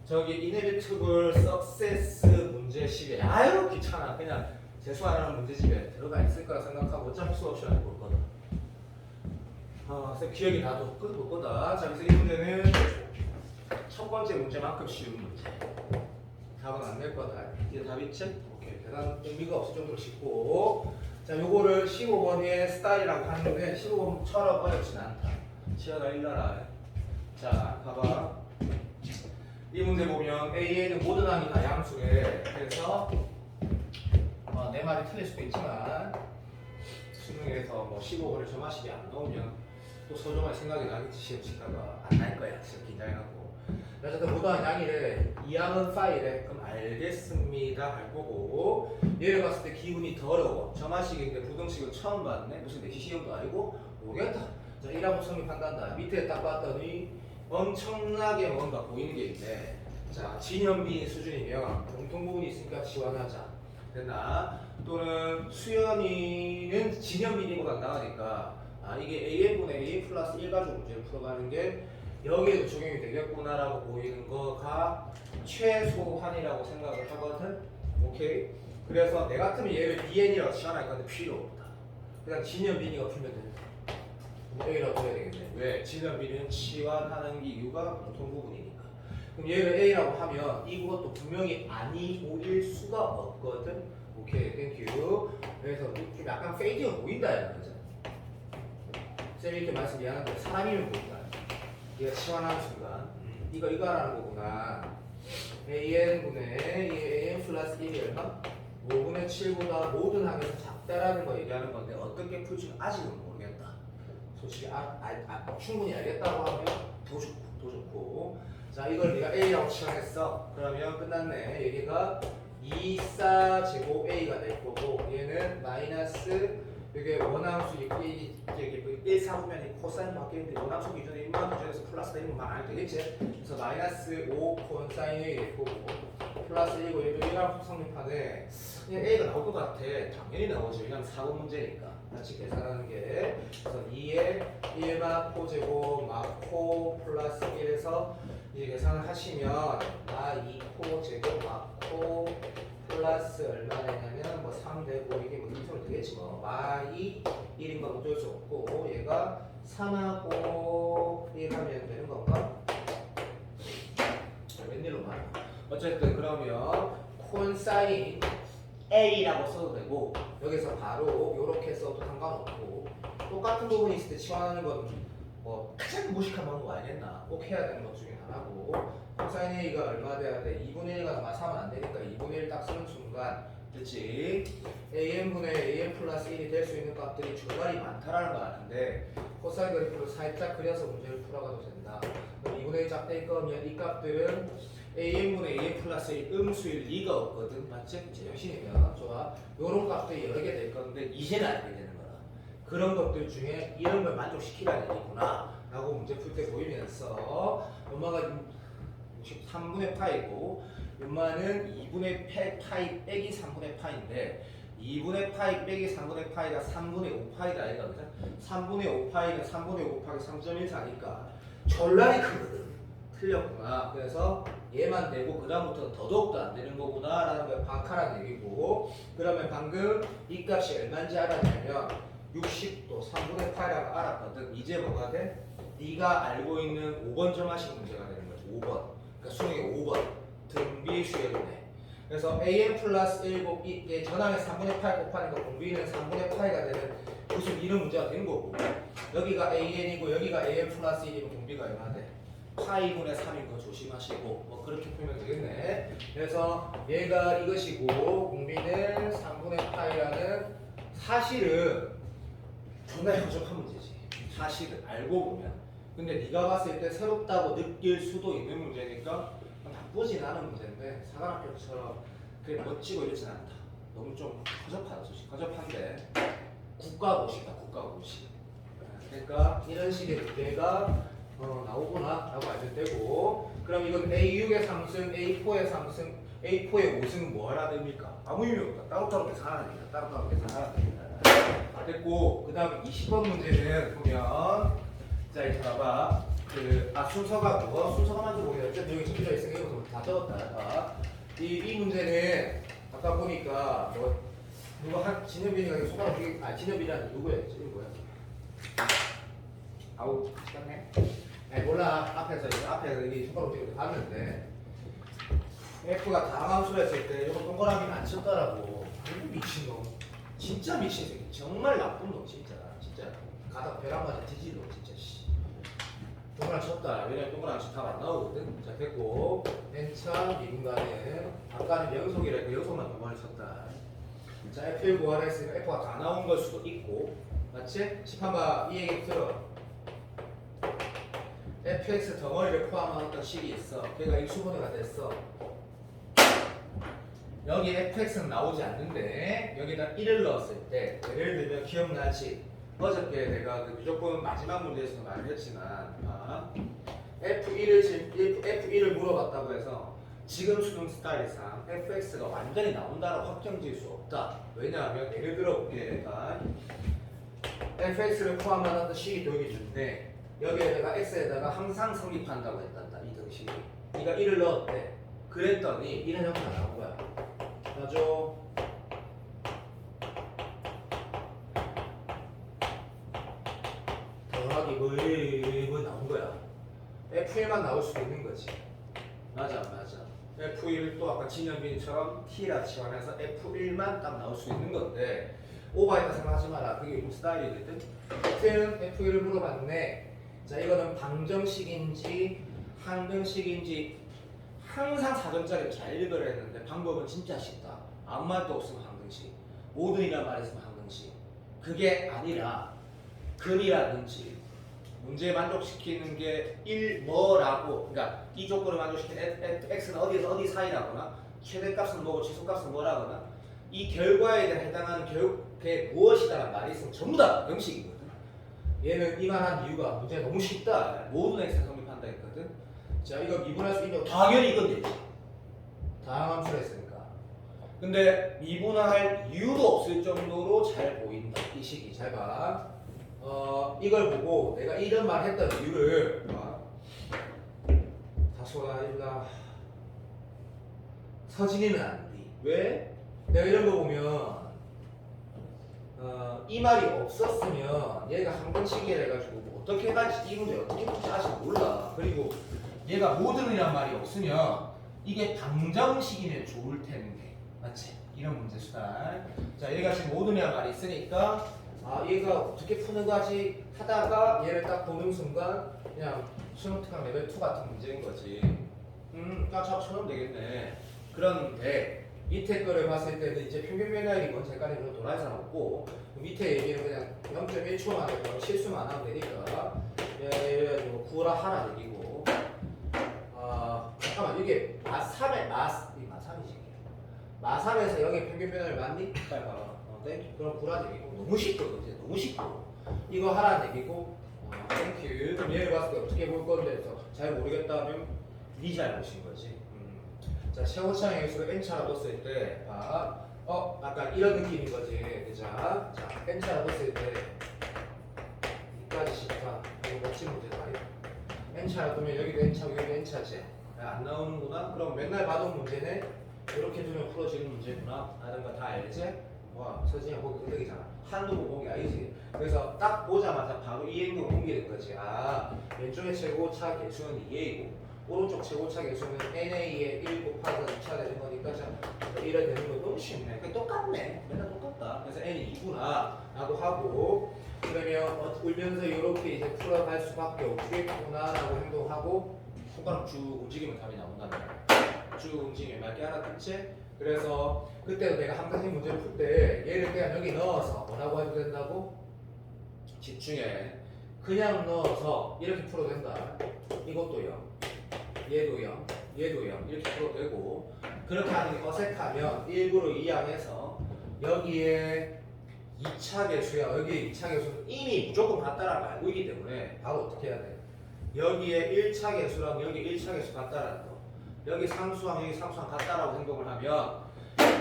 Speaker 1: 저기 이네비트블 석세스 문제집에 아유 귀찮아 그냥 재수하라는 문제집에 들어가 있을 거라 생각하고 어차피 수업 시간에 볼 거다. 쌤 기억이 나도 볼 거다. 자, 그래서 이 문제는 첫 번째 문제만큼 쉬운 문제. 답은 안 낼 거다. 이게 답 있지? 오케이, 대단 의미가 없을 정도로 쉽고, 자, 요거를 15번의 스타일이라고 하는데 15번처럼 어렵진 않다. 치아가 일러라. 자, 봐봐. 이 문제 보면 A에는 모든 항이 다 양수래. 그래서 내 말이 틀릴 수도 있지만 수능에서 뭐 15번을 점화식이 안 나오면 또 소중할 생각이 나겠지. 시험 치다가 안 날 거야. 진짜 긴장해갖고. 어쨌든 모든 항이 양이래. 이 항은 파이래. 그럼 알겠습니다 할 거고, 얘를 봤을 때 기분이 더러워. 점화식인데 부등식을 처음 봤네. 무슨 내시 시험도 아니고 모르겠다. 자, 1하고 성립한단다. 밑에 딱 봤더니 엄청나게 뭔가 보이는 게 있네. 자, 진현빈 수준이면 공통 부분이 있으니까 지원하자. 됐나? 또는 수연이는 진현빈이보다 나으니까 이게 AN분의 A 플러스 1 가지고 문제를 풀어가는 게 여기에도 적용이 되겠구나라고 보이는 거가 최소한이라고 생각을 하거든. 오케이? 그래서 내 같으면 얘를 BN이라고 치환할 건데 필요 없다. 그냥 진현빈이가 풀면 된다. A라고 해야 되겠네. 왜? 진현빈은 치환하는 이유가 공통 부분이니까. 그럼 얘를 A라고 하면 이것도 분명히 아니오일 수가 없거든. 오케이, 땡큐. 그래서 좀 약간 페이지가 보인다 이거죠. 쌤이 이렇게 말씀 미안한데 사람이면 보인다. 얘가 치환하는 순간 이거 하라는 거구나. AN분의 AN 플러스 1이 얼마? 5분의 7보다 모든 항에서 작다라는 거 얘기하는 건데 어떻게 풀지는 아직은 모르겠다. 솔직히 충분히 알겠다고 하면 더 좋고. 자, 이걸 네가 A라고 치환했어. 그러면 끝났네. 얘가 2, 4 제곱 A가 될 거고, 얘는 마이너스 이게 원함수 이게 1, 4 보면 코사인 바뀌는데 원함수 기준에 1만 기준에서 플러스가 있는 건 말 안 되겠지? 그래서 마이너스 5 코사인 A 될 거고, 플러스 1이고 얘도 1함수 성립하네. 그냥 A가 나올 것 같아. 당연히 나오지. 왜냐면 4번 문제니까. 같이 계산하는 게. 그래서 2에 1마 코제곱 마코 플러스 1에서 이제 계산을 하시면 2코 제곱 마코 플러스 얼마 되냐면 뭐 3 되고 이게 뭐 이소리 되겠지 뭐. 마이 1인 건 어쩔 수 없고 얘가 3하고 1 하면 되는 건가? 웬일로 말이야. 어쨌든 그러면 콘사인 A라고 써도 되고 여기서 바로 이렇게 써도 상관없고, 똑같은 부분이 있을 때 치환하는 건 뭐 가장 무식한 방법 아니겠나? 꼭 해야 되는 것 중에 하나고 코사인 A가 얼마 돼야 돼? 2분의 1가 맞으면 안 되니까 2분의 1 딱 쓰는 순간 그치? AN분의 AN 플러스 1이 될 수 있는 값들이 정말이 많다라는 거 아는데 코사인 그래프를 살짝 그려서 문제를 풀어가도 된다. 그럼 2분의 1 짝될 거면 이 값들은 AN분의 AN 플러스 1 음수일 리가 없거든. 맞지? 제정신이면 좋아. 요런 값들이 여러 개 될 건데 이제는 알게 되는 거야. 그런 것들 중에 이런 걸 만족시키라는 얘기구나 라고 문제 풀 때 보이면서 엄마가 3분의 파이고 엄마는 2분의 파이 빼기 3분의 파인데 2분의 파이 빼기 3분의 파이가 3분의 5파이다 아이가 그죠? 3분의 5파이는 3분의 5 곱하기 3.14니까 전란이 크거든. 틀렸구나. 그래서 얘만 되고 그 다음부터는 더더욱도 안 되는 거구나 라는 걸 파악하라는 얘기고 그러면 방금 이 값이 얼마인지 알았냐면 60도 3분의 8이라고 알았거든. 이제 뭐가 돼? 네가 알고 있는 5번 점화식 문제가 되는 거지. 5번. 그러니까 수능의 5번. 등비수열이네. 그래서 AN 플러스 1곱 전항에 3분의 8 곱하니까 공비는 3분의 8가 되는 무슨 이런 문제가 된 거고 여기가 AN이고 여기가 AN 플러스 1이고 공비가 얼마 돼? 파이분의 3인 거 조심하시고 뭐 그렇게 풀면 되겠네. 그래서 얘가 이것이고 공비는 3분의 파이라는 사실은 존나 허접한 문제지. 사실은 알고 보면. 근데 네가 봤을 때 새롭다고 느낄 수도 있는 문제니까 나쁘진 않은 문제인데 사관학교처럼 그게 멋지고 이러진 않다. 너무 좀 허접하다 솔직히. 허접한데 국가고시다 국가고시. 그러니까 이런 식의 문제가 나오구나 라고 알면 되고 그럼 이건 A6의 상승, A4의 상승, A4의 5승은 뭐하라 됩니까? 아무 의미 없다. 따로따로 계산하라 됩니다. 따로따로 계산하라 됩니다. 됐고 그 다음 20번 문제는 보면 자 이제 봐봐 순서가 뭐? 순서가 먼저 보면 어쨌든 여기 적혀져 있으니까 이거 다 적었다. 이 문제는 아까 보니까 뭐 누가 진현빈이가 손가락 되게 진현빈이라는 누구였지? 이거 뭐야? 아우 시간네. 아니 몰라 앞에서 이 손가락 되게 봤는데 F가 다함수를 했을 때 이거 동그라미는 안 쳤더라고. 미친놈. 진짜 미친 새끼. 정말 나쁜 놈 진짜. 가다 벼락 맞아 뒤질러 진짜 씨. 동그라미 쳤다. 왜냐면 동그라미 쳤다 답 안 나오거든. 자 됐고 맨 처음 미분간에 아까는 연속이라 그 연속만 두 마리 쳤다. 자 F를 구하라 했으니까 F가 다 나온 걸 수도 있고 맞지? 집한번 이 얘기 들어. fx 덩어리를 포함한 어떤 식이 있어. 걔가 일수분해가 됐어. 여기 fx는 나오지 않는데 여기다 1을 넣었을 때 예를 들면 기억나지? 어저께 내가 그 무조건 마지막 문제에서 말을 했지만 F1을 물어봤다고 해서 지금 수능 스타일상 fx가 완전히 나온다라고 확정 지을 수 없다. 왜냐하면 예를 들어 볼게. fx를 포함한 어떤 식이 도형이 준대. 여기에다가 x에다가 항상 성립한다고 했단다. 이 등식이. 네가 1을 넣었대. 그랬더니 이런 형태가 나온 거야. 맞죠? 더하기 뭐 나온 거야. F1만 나올 수도 있는 거지. 맞아. F1 또 아까 진현빈처럼 T라 치환해서 F1만 딱 나올 수 있는 건데 오버했다 생각하지 마라. 그게 우리 스타일이거든. F는 F1을 물어봤네. 자 이거는 방정식인지 항등식인지 항상 사전자료 잘 읽으려 했는데 방법은 진짜 쉽다. 아무 말도 없으면 항등식, 모든이란 말했으면 항등식. 그게 아니라 근이라든지 문제 만족시키는 게 1 뭐라고, 그러니까 이 조건을 만족시키는 x는 어디에서 어디 사이라거나 최대값은 뭐고 최소값은 뭐라거나 이 결과에 대해 해당하는 그게 무엇이다라는 말이 있으면 전부 다 형식이거든. 얘는 이만한 이유가 문제 너무 쉽다. 모든 x에 성립한다 했거든. 자 이거 미분할 수 있냐고 당연히 이건 되지. 다항 함수를 했으니까. 근데 미분할 이유도 없을 정도로 잘 보인다. 이 식이 잘 봐. 이걸 보고 내가 이런 말 했던 이유를 다소가 일라 서진이는 안 돼. 왜? 내가 이런 거 보면 이 말이 없었으면 얘가 항등식이라 해가지고 뭐 어떻게 갈지 이 문제 어떻게 풀지 아직 몰라. 그리고 얘가 모든이란 말이 없으면 이게 방정식이면 좋을 텐데 맞지? 이런 문제 수단. 자 얘가 지금 모든이란 말이 있으니까 아 얘가 어떻게 푸는 거지 하다가 얘를 딱 보는 순간 그냥 수능특강 레벨 2 같은 문제인 거지. 딱 잡아쳐면 되겠네. 그런데 밑에 거를 봤을 때는 이제 평균 변화율이 뭔지 헷갈리면 노란 사람 없고 밑에 얘기는 그냥 0.1초 만에 그냥 실수만 하면 되니까 얘 구라 하나 얘기고 잠깐만 이게 마삼이지 마삼에서 여기 평균 변화율 맞니? 빨리 봐봐. 네? 그럼 구라 얘기고 너무 쉽고 그치? 너무 쉽고 이거 하라는 얘기고 땡큐. 그럼 얘를 봤을 때 어떻게 볼 건데 잘 모르겠다면 네 잘못인 거지. 자, 최고차의 개수를 n차라고 썼을 때, 약간 이런 느낌인 거지. 그죠? 자, n차라고 썼을 때, 이까지 싫다. 이거 멋진 문제다. n차라고 하면 여기도 n차고 여기도 n차지. 안 나오는구나? 그럼 맨날 봐도 문제네? 이렇게 두면 풀어지는 문제구나. 라는 거 다 알지? 와, 서진이 보기 끄덕이잖아. 한도 못 보기 아니지. 그래서 딱 보자마자 바로 이 행동을 옮기는 거지. 왼쪽의 최고차 개수는 2A고, 오른쪽 최고차 개수는 NA의 1 곱하기 2차 되는 거니까 자 이래 되는 거 너무 쉽네. 그 똑같네. 맨날 똑같다. 그래서 N이 2구나 라고 하고 그러면 울면서 이렇게 이제 풀어갈 수밖에 없겠구나 라고 행동하고 손가락 쭉 움직이면 답이 나온다는 거야. 쭉 움직이면 맑게 알아듣지? 그래서 그때도 내가 한 가지 문제를 풀 때 얘를 그냥 여기 넣어서 뭐라고 해도 된다고? 집중해. 그냥 넣어서 이렇게 풀어도 된다. 이것도요. 얘도 0, 얘도 0 이렇게 풀어도 되고 그렇게 하는 게 어색하면 일부러 이항해서 여기에 2차 개수야. 여기에 2차 개수는 이미 무조건 같다라는 걸 알고 있기 때문에 바로 어떻게 해야 돼? 여기에 1차 개수랑 여기 1차 개수 같다라는 거 여기 상수항 여기 상수항 같다라고 생각을 하면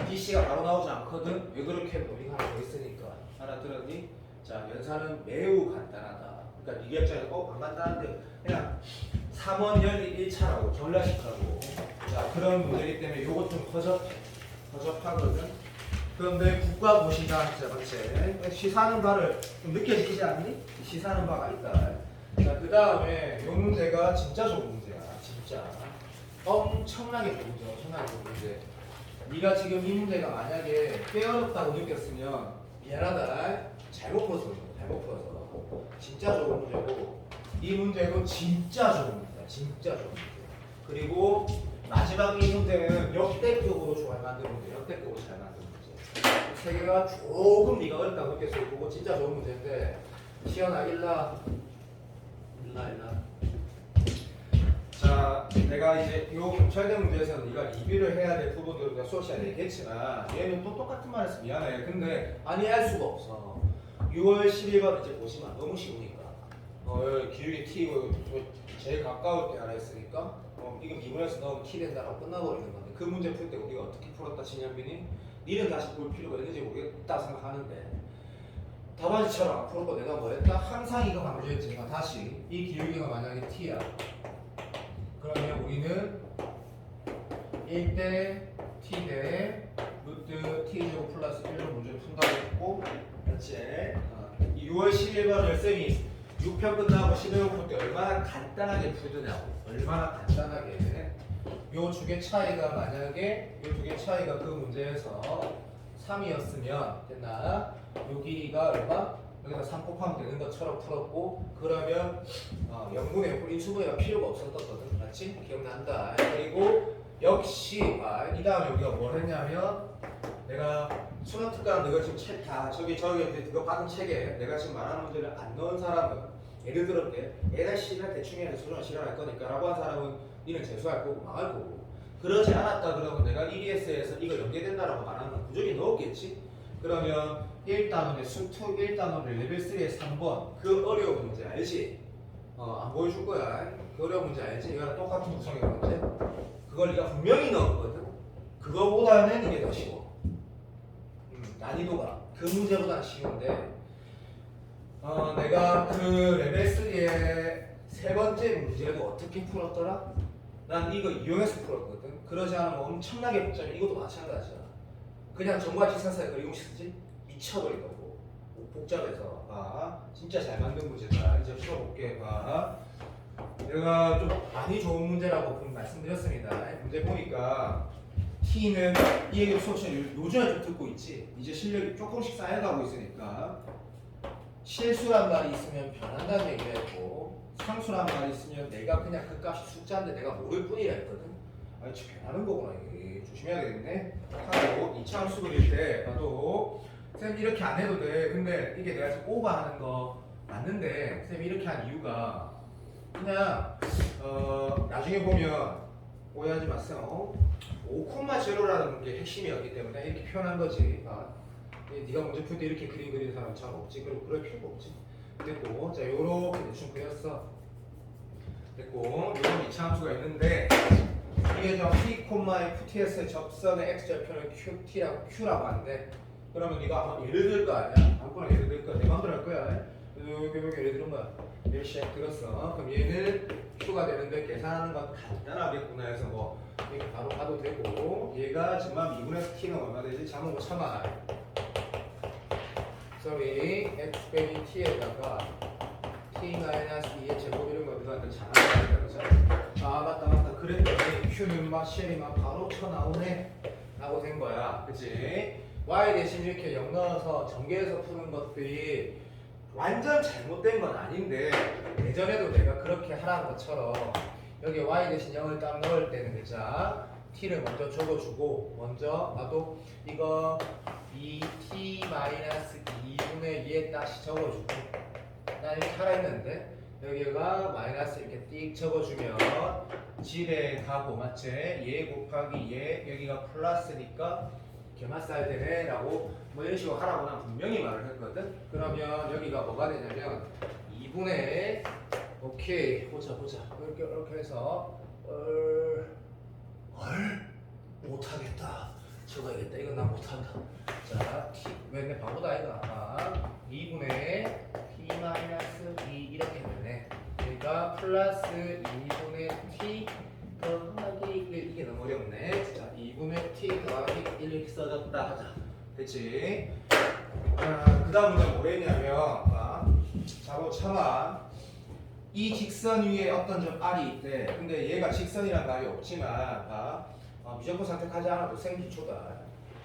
Speaker 1: BC가 바로 나오지 않거든? 왜 그렇게 해도 우리가 하나 더 있으니까 알아들었니? 자, 연산은 매우 간단하다. 그러니까 미개합자에서 안 간단한데 그냥 3원 열리 1차라고 전라식하고 자 그런 문제이기 때문에 요것 좀 허접하거든. 그런데 국가고시가 자 번째 시사하는 바를 좀 느껴지지 않니? 시사하는 바가 있다. 자 그 다음에 요 문제가 진짜 좋은 문제야. 진짜 엄청나게 좋은 문제. 엄청나게 좋은 문제. 네가 지금 이 문제가 만약에 꽤 어렵다고 느꼈으면 미안하다. 잘못 풀어서 진짜 좋은 문제고 이 문제도 진짜 좋은 문제야. 진짜 좋은 문제. 그리고 마지막 이 문제는 역대급으로 잘 만든 문제. 역대급으로 잘 만든 문제. 세 개가 조금 네가 어렵다고 느꼈을 거고 진짜 좋은 문제인데 시연아 일라. 자, 내가 이제 요 경찰대 문제에서 네가 리뷰를 해야 될 부분들을 내가 수업 시간에 얘기했지만 얘는 또 똑같은 말 해서 미안해. 근데 아니 할 수가 없어. 6월 10일번 이제 보시면 너무 쉬우니까 기울기 T 제일 가까울 때 하라 했으니까 이거 미분해서 넣으면 T 된다라고 끝나버리는 건데 그 문제 풀 때 우리가 어떻게 풀었다 진현빈이? 니는 다시 볼 필요가 있는지 모르겠다 생각하는데 답안지처럼 안 풀었고 내가 뭐 했다? 항상 이거 강조했지만 다시 이 기울기가 만약에 T야 그러면 우리는 1대 T대 루트 T제곱 플러스 1로 문제를 푼다고 했고 그렇지? 6월 10일번을 쌤이 6편 끝나고 11번 풀 때 얼마나 간단하게 풀드냐고 얼마나 간단하게 요 두 개 차이가 만약에 요 두 개 차이가 그 문제에서 3이었으면 됐나? 요 길이가 얼마? 여기다 3 곱하면 되는 것처럼 풀었고 그러면 0분의 인수분해가 필요가 없었거든 맞지? 기억난다. 그리고 역시 이 다음에 우리가 뭘 했냐면 내가 수능특강 내가 지금 책 다 저기 그거 받은 책에 내가 지금 말하는 문제를 안 넣은 사람은 예를 들었대 얘가 씨를 대충 해야 돼 소중한 싫어할 거니까 라고 한 사람은 니는 재수할 거고 망할 거고 그러지 않았다 그러면 내가 EBS에서 이거 연계된다라고 말하는 건 부족히 넣었겠지? 그러면 1단원의 수투 1단원의 레벨 3의 3번 그 어려운 문제 알지? 안 보여줄 거야. 그 어려운 문제 알지? 이거랑 똑같은 구성의 문제 그걸 네가 분명히 넣었거든. 그거보다는 이게 더 쉬워. 난이도가 그 문제보다 쉬운데 내가 그 레벨 3의 세 번째 문제도 어떻게 풀었더라? 난 이거 이용해서 풀었거든. 그러지 않으면 엄청나게 복잡해. 이것도 마찬가지야. 그냥 정과지사사의 그리움식 쓰지? 미쳐버릴 거고 복잡해서 진짜 잘 만든 문제다. 이제 풀어볼게. 내가 좀 많이 좋은 문제라고 말씀드렸습니다. 문제 보니까 T는 이 얘기 수업 시간에 요즘에 좀 듣고 있지. 이제 실력이 조금씩 쌓여가고 있으니까 실수란 말이 있으면 변한다는 얘기를 했고 상수란 말이 있으면 내가 그냥 그 값이 숫자인데 내가 모를 뿐이라 했거든. 아, 이거 변하는 거구나. 이게 조심해야 되겠네. 하고 2차 함수 그릴 때 봐도 쌤 이렇게 안 해도 돼. 근데 이게 내가 지금 오버하는 거 맞는데 쌤이 이렇게 한 이유가 그냥 나중에 보면 오해하지 마세요. 5,0라는 게 핵심이었기 때문에 이렇게 표현한 거지. 네가 먼저 풀 때 이렇게 그림 그리는 사람 참 없지. 그리고 그럴 필요가 없지. 됐고, 자 요렇게 대충 그렸어. 됐고, 요런 2차 함수가 있는데 이게 저 P, FTS의 접선의 x절편을 Q라고 하는데 그러면 네가 한번 예를 들 거 아니야? 아무거나 예를 들 거야. 내 맘대로 할 거야. 이렇게 예를 들은 거야. 예시 들었어. 그럼 얘는 Q가 되는데 계산하는 건 간단하겠구나 해서 뭐 이렇게 바로 가도 되고 얘가 정말 미분에서 T는 얼마 되지? 잠은 5,000원. sorry, x 빼기 t에다가 t-2의 제곱 이런 거 들어가는데 잘하는 거죠. 아 맞다 그랬더니 q는 막 쉘이 막 바로 쳐나오네 라고 된 거야. 그치? y 대신 이렇게 0 넣어서 전개해서 푸는 것들이 완전 잘못된 건 아닌데 예전에도 내가 그렇게 하라는 것처럼 여기 y 대신 0을 딱 넣을 때는 자 t를 먼저 적어주고 먼저 나도 이거 2t-2분의 2에 다시 적어주고 난 이렇게 하라 했는데 여기가 마이너스 이렇게 띡 적어주면 집에 가고 맞지? 얘 곱하기 얘 여기가 플러스니까 개맛살 되네 라고 뭐 이런 식으로 하라고 난 분명히 말을 했거든. 그러면 여기가 뭐가 되냐면 2분의 오케이 보자 이렇게 해서 못하겠다 적어야겠다. 이건 난 못한다. 자, t 왜 바보다 이거 2분의 t-2 이렇게 되네. 그러니까 플러스 2분의 t 더하기 이게 너무 어렵네. 자, 2분의 t 더하기 1 이렇게 써졌다 하자. 됐지? 그 다음 문제 뭐랬냐면 자로 참아. 이 직선 위에 어떤 점 r이 있대. 근데 얘가 직선이란 말이 없지만 무조건 선택하지 않아도 생기초다.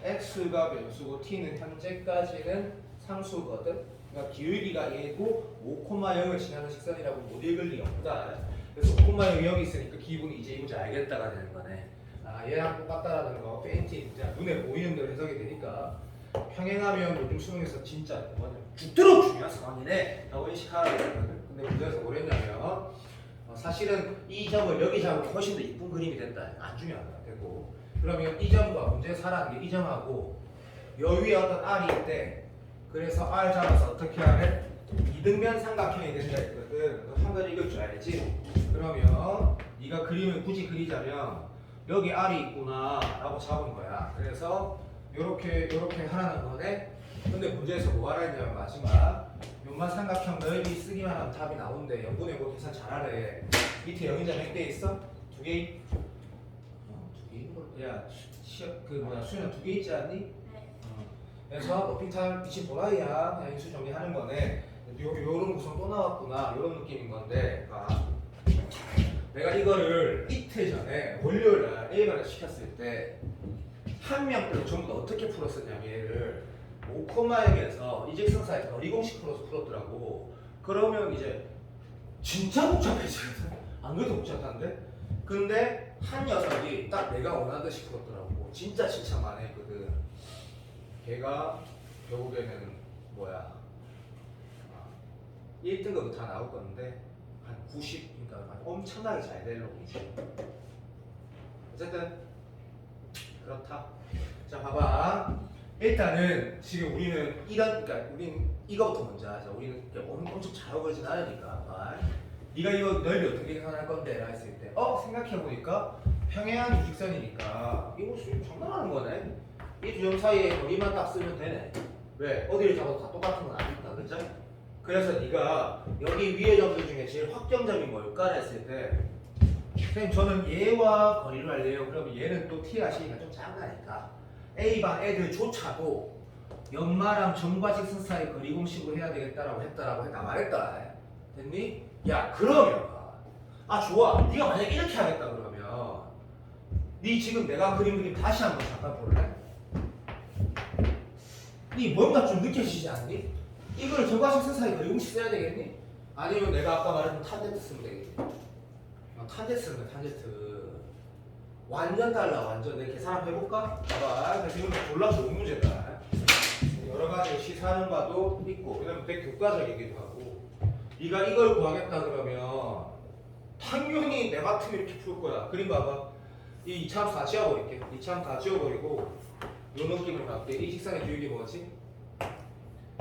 Speaker 1: x가 변수고 t는 현재까지는 상수거든. 그러니까 기울기가 얘고 5,0을 지나는 직선이라고 못 읽을 리 없다. 그래서 5,0이 여기 있으니까 기분이 이제 이문제 알겠다가 되는 거네. 얘랑 똑같다라는 거 페인팅 이제 눈에 보이는 대로 해석이 되니까 평행하면 요즘 수능에서 진짜 죽도록 중요한 상황이네 라고 인식하라고 했거든. 근데 문제에서 뭐랬냐면 사실은 이 점을 여기 잡으면 훨씬 더 이쁜 그림이 된다. 안 중요하다. 되고 그러면 이 점과 문제에서 하라는 게 이 점하고 여 위에 어떤 r이 있대. 그래서 r 잡아서 어떻게 하래? 이등변 삼각형이 된다 했거든. 한글 읽을 줄 알지? 그러면 네가 그림을 굳이 그리자면 여기 r이 있구나 라고 잡은 거야. 그래서 요렇게 하라는 거네. 근데 문제에서 뭐 하라 했냐면 마지막 요만 삼각형 넓이 쓰기만 하면 답이 나오는데 0분의 5 계산 잘하래. 밑에 0인자 몇 개 있어? 2개? 2개 있는 걸 야, 수연아 2개 있지 않니?
Speaker 3: 네.
Speaker 1: 그래서 높이탈 빛이 도라이야. 그냥 인수 정리하는 거네. 요런 구성 또 나왔구나. 요런 느낌인 건데 내가 이거를 이틀 전에 월요일날 A반을 시켰을 때 한 명별로 전부 다 어떻게 풀었었냐면 얘를 5,0에서 이직선 사이 거리 공식 풀어서 풀었더라고. 그러면 이제 진짜 복잡해지거든. 안 그래도 복잡한데? 근데 한 녀석이 딱 내가 원하듯이 풀었더라고. 진짜 많이 했거든. 걔가 결국에는 1등급 다 나올 건데 한 90, 그러니까 엄청나게 잘 될 놈이지. 어쨌든 그렇다. 자 봐봐. 일단은 지금 우리는 우리는 이거부터 먼저 하자. 우리는 엄청 잘 어울리진 않으니까. 네가 이거 넓이 어떻게 계산할 건데? 라 했을 때 생각해보니까 평행한 유직선이니까 이거 장난하는 거네. 이 두 점 사이에 거리만 딱 쓰면 되네. 왜? 어디를 잡아도 다 똑같은 건 아니까, 그죠? 그래서 네가 여기 위의 점수 중에 제일 확정점이 뭘까? 했을 때 선생님 저는 얘와 거리를 할래요. 그러면 얘는 또 t가 시기가 좀 작으니까 A반 애들조차도 연마랑 점과 직선 사이 거리 공식으로 해야 되겠다라고 했다 말했다. 됐니? 야 그러면 좋아. 네가 만약에 이렇게 하겠다 그러면 네 지금 내가 그림 다시 한번 잠깐 볼래? 네 뭔가 좀 느껴지지 않니? 이걸 결과식 세상에 거리공식 써야 되겠니? 아니면 내가 아까 말했던 탄젠트 쓰면 되겠니? 탄젠트 쓰면 돼, 탄젠트. 완전 달라, 완전. 내가 계산 한번 해볼까? 봐봐. 지금 졸라 좋은 문제다. 여러 가지 시사하는 바도 있고, 왜냐면 되게 교과적이기도 하고. 네가 이걸 구하겠다 그러면 당연히 내 같으면 이렇게 풀 거야. 그림 봐봐. 이 이차함수 다 지워버릴게. 이차함수 다 지워버리고 요 느낌으로 갈게. 이 직선의 기울기 뭐지?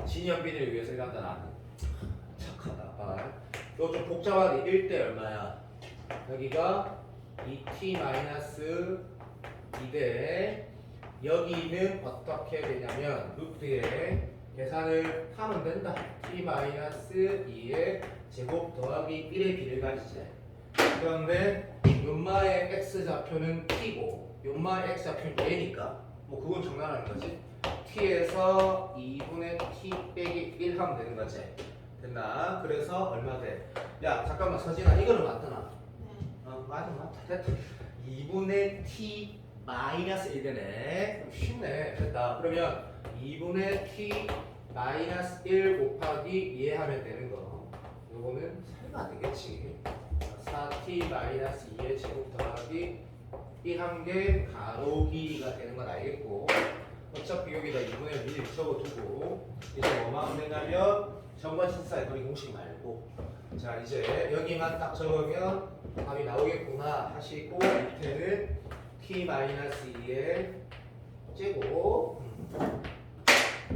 Speaker 1: 진연비를 위해서 일한다 나는. 착하다. 봐. 이거 좀 복잡하게 1대 얼마야? 여기가 2t-2대 여기는 어떻게 되냐면 루트에 계산을 하면 된다. t-2의 제곱 더하기 1의 비를 가지지. 그런데 연마의 x좌표는 t고 연마의 x좌표는 얘니까 뭐 그건 장난하는 거지. t에서 2분의 t 빼기 1 하면 되는 거지. 됐나? 그래서 얼마 돼? 야 잠깐만 서진아 이거는 맞더나? 맞다 됐다. 2분의 t 마이너스 1 되네. 쉽네. 됐다. 그러면 2분의 t 마이너스 1 곱하기 이해하면 되는 거. 요거는 설마 안 되겠지. 4t 마이너스 2의 제곱 더하기 1 한 개 가로 길이가 되는 건 알겠고, 어차피 여기다 2분의 1 적어두고 이제 뭐만 하면 되냐면 전번 실사의 거리 공식 말고 자 이제 여기만 딱 적으면 답이 나오겠구나 하시고 밑에는 t-2의 제곱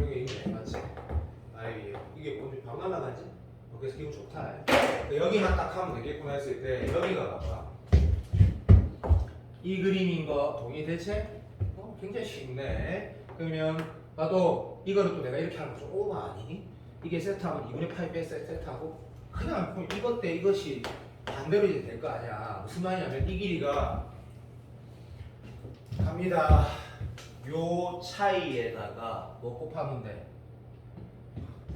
Speaker 1: 여기 있네 맞지? 아이 이게 뭔지 바로 날라가지? 그래서 기분 좋다. 여기만 딱 하면 되겠구나 했을 때 여기가 봐봐. 이 그림인 거 동의되지? 굉장히 쉽네. 그러면 나도 이거를 또 내가 이렇게 하는 거 좀 오버 아니니? 이게 세트하고 2분의 파이 빼 세트하고 그냥 이것 때 이것이 반대로 이제 될 거 아니야. 무슨 말이냐면 이 길이가 갑니다. 요 차이에다가 뭐 곱하면 돼?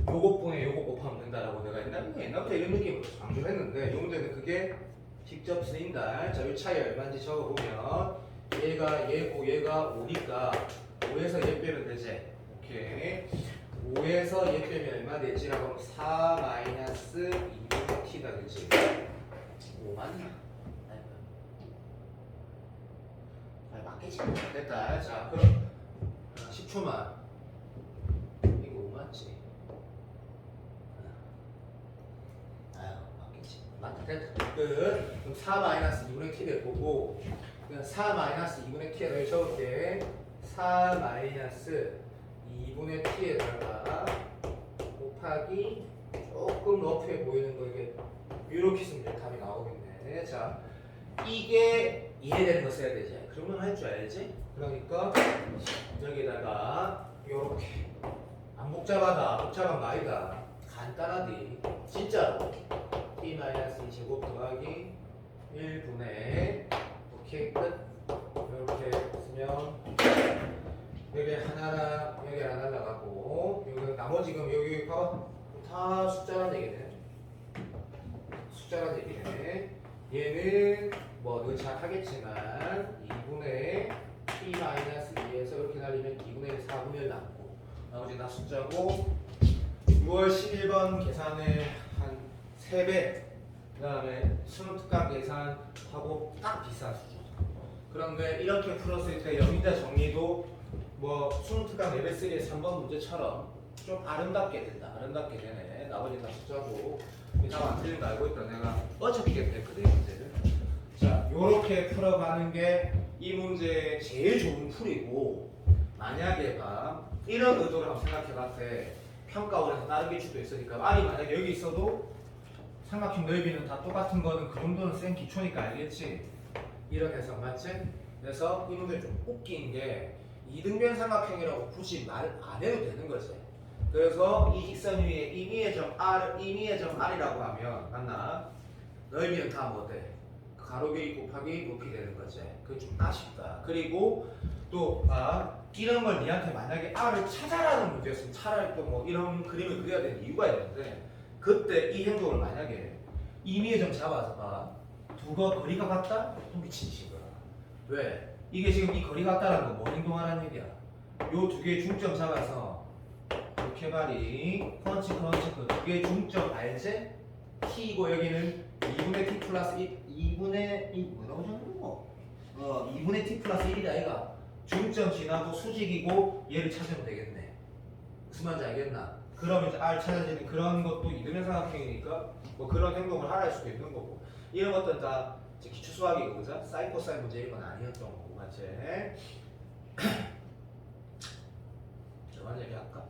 Speaker 1: 요것분에 요거 곱하면 된다라고 내가 옛날부터 이런 느낌으로 강조했는데 요 문제는 그게 직접 쓰인다. 자, 요 차이 얼마인지 적어보면 얘가 얘고 얘가 5니까 5에서 얘 빼면 되지. 오케이. 5에서 얘 빼면 얼마 되지? 라고 하면 4 마이너스 2분의 t다 그치? 5 맞나? 맞겠지? 됐다. 자, 그럼 10초만. 이거 5 맞지? 아유, 맞겠지. 맞다. 됐다. 끝. 그럼 4 마이너스 2분의 t 될 거고, 그냥 4 마이너스 2분의 t에다 적을게. 4 마이너스 2분의 t에다가 곱하기 조금 러프해 보이는 거 이게 이렇게 쓰면 답이 나오겠네. 자, 이게 이해되는 거 써야 되지. 그러면 할 줄 알지? 그러니까 여기다가 요렇게 안 복잡하다. 복잡한 거 아니다. 간단하디. 진짜로 t-2 제곱 더하기 1분의 오케이 끝. 이렇게 쓰면 여기 하나랑 여기 하나 날라가고 여기 나머지 지금 여기 봐봐 다 숫자란 얘기네. 숫자란 얘기네. 얘는 뭐 이거 잘 하겠지만 2분의 t-2에서 이렇게 날리면 2분의 1 4분의 1 남고 나머지 다 숫자고 6월 11번 계산을 한 3배 그 다음에 수능 특강 계산하고 딱 비슷한 수준. 그런데 이렇게 풀었을 때 영인자 정리도 뭐 수능 특강 레벨 3의 3번 문제처럼 좀 아름답게 된다. 아름답게 되네. 나머지 다 숫자고 답 안 틀린 거 알고 있다. 내가 어차피 됐거든 이 문제를. 자, 요렇게 풀어가는 게 이 문제의 제일 좋은 풀이고, 만약에 봐 이런 의도를 한번 생각해봤대. 평가원에서 다른 기출도 있으니까 아니 만약에 여기 있어도 삼각형 넓이는 다 똑같은 거는 그 정도는 센 기초니까 알겠지? 이런 해석 맞지? 그래서 이 문제 좀 웃긴 게 이등변 삼각형이라고 굳이 말 안 해도 되는 거지. 그래서 이 직선 위에 임의의 점 R이라고 하면 맞나? 넓이는 다 뭐 돼? 가로 길이 곱하기 높이 되는 거지. 그게 좀 아쉽다. 그리고 또 이런 걸 니한테 만약에 R을 찾아라는 문제였으면 차라리 또 뭐 이런 그림을 그려야 되는 이유가 있는데 그때 이 행동을 만약에 임의의 점 잡아서 두가 거리가 같다? 또 미친 짓이야. 왜? 이게 지금 이 거리 같다라는 건 뭐 행동하라는 얘기야? 요 두 개의 중점 잡아서 이렇게 말이 펀치 그게 중점 알제? t이고 여기는 2분의 t 플러스 1 2분의 뭐라고 적는 거? 2분의 t 플러스 1이다 얘가 중점 지나고 수직이고 얘를 찾으면 되겠네. 무슨 말인지 알겠나? 그러면 이제 r 찾아지는 그런 것도 이등변 삼각형이니까 뭐 그런 행동을 하라 할 수도 있는 거고 이런 것들은 다 이제 기초 수학이고 그죠? 사인 코사인 문제 이런 건 아니었던 거고 맞지? 저만 얘기할까?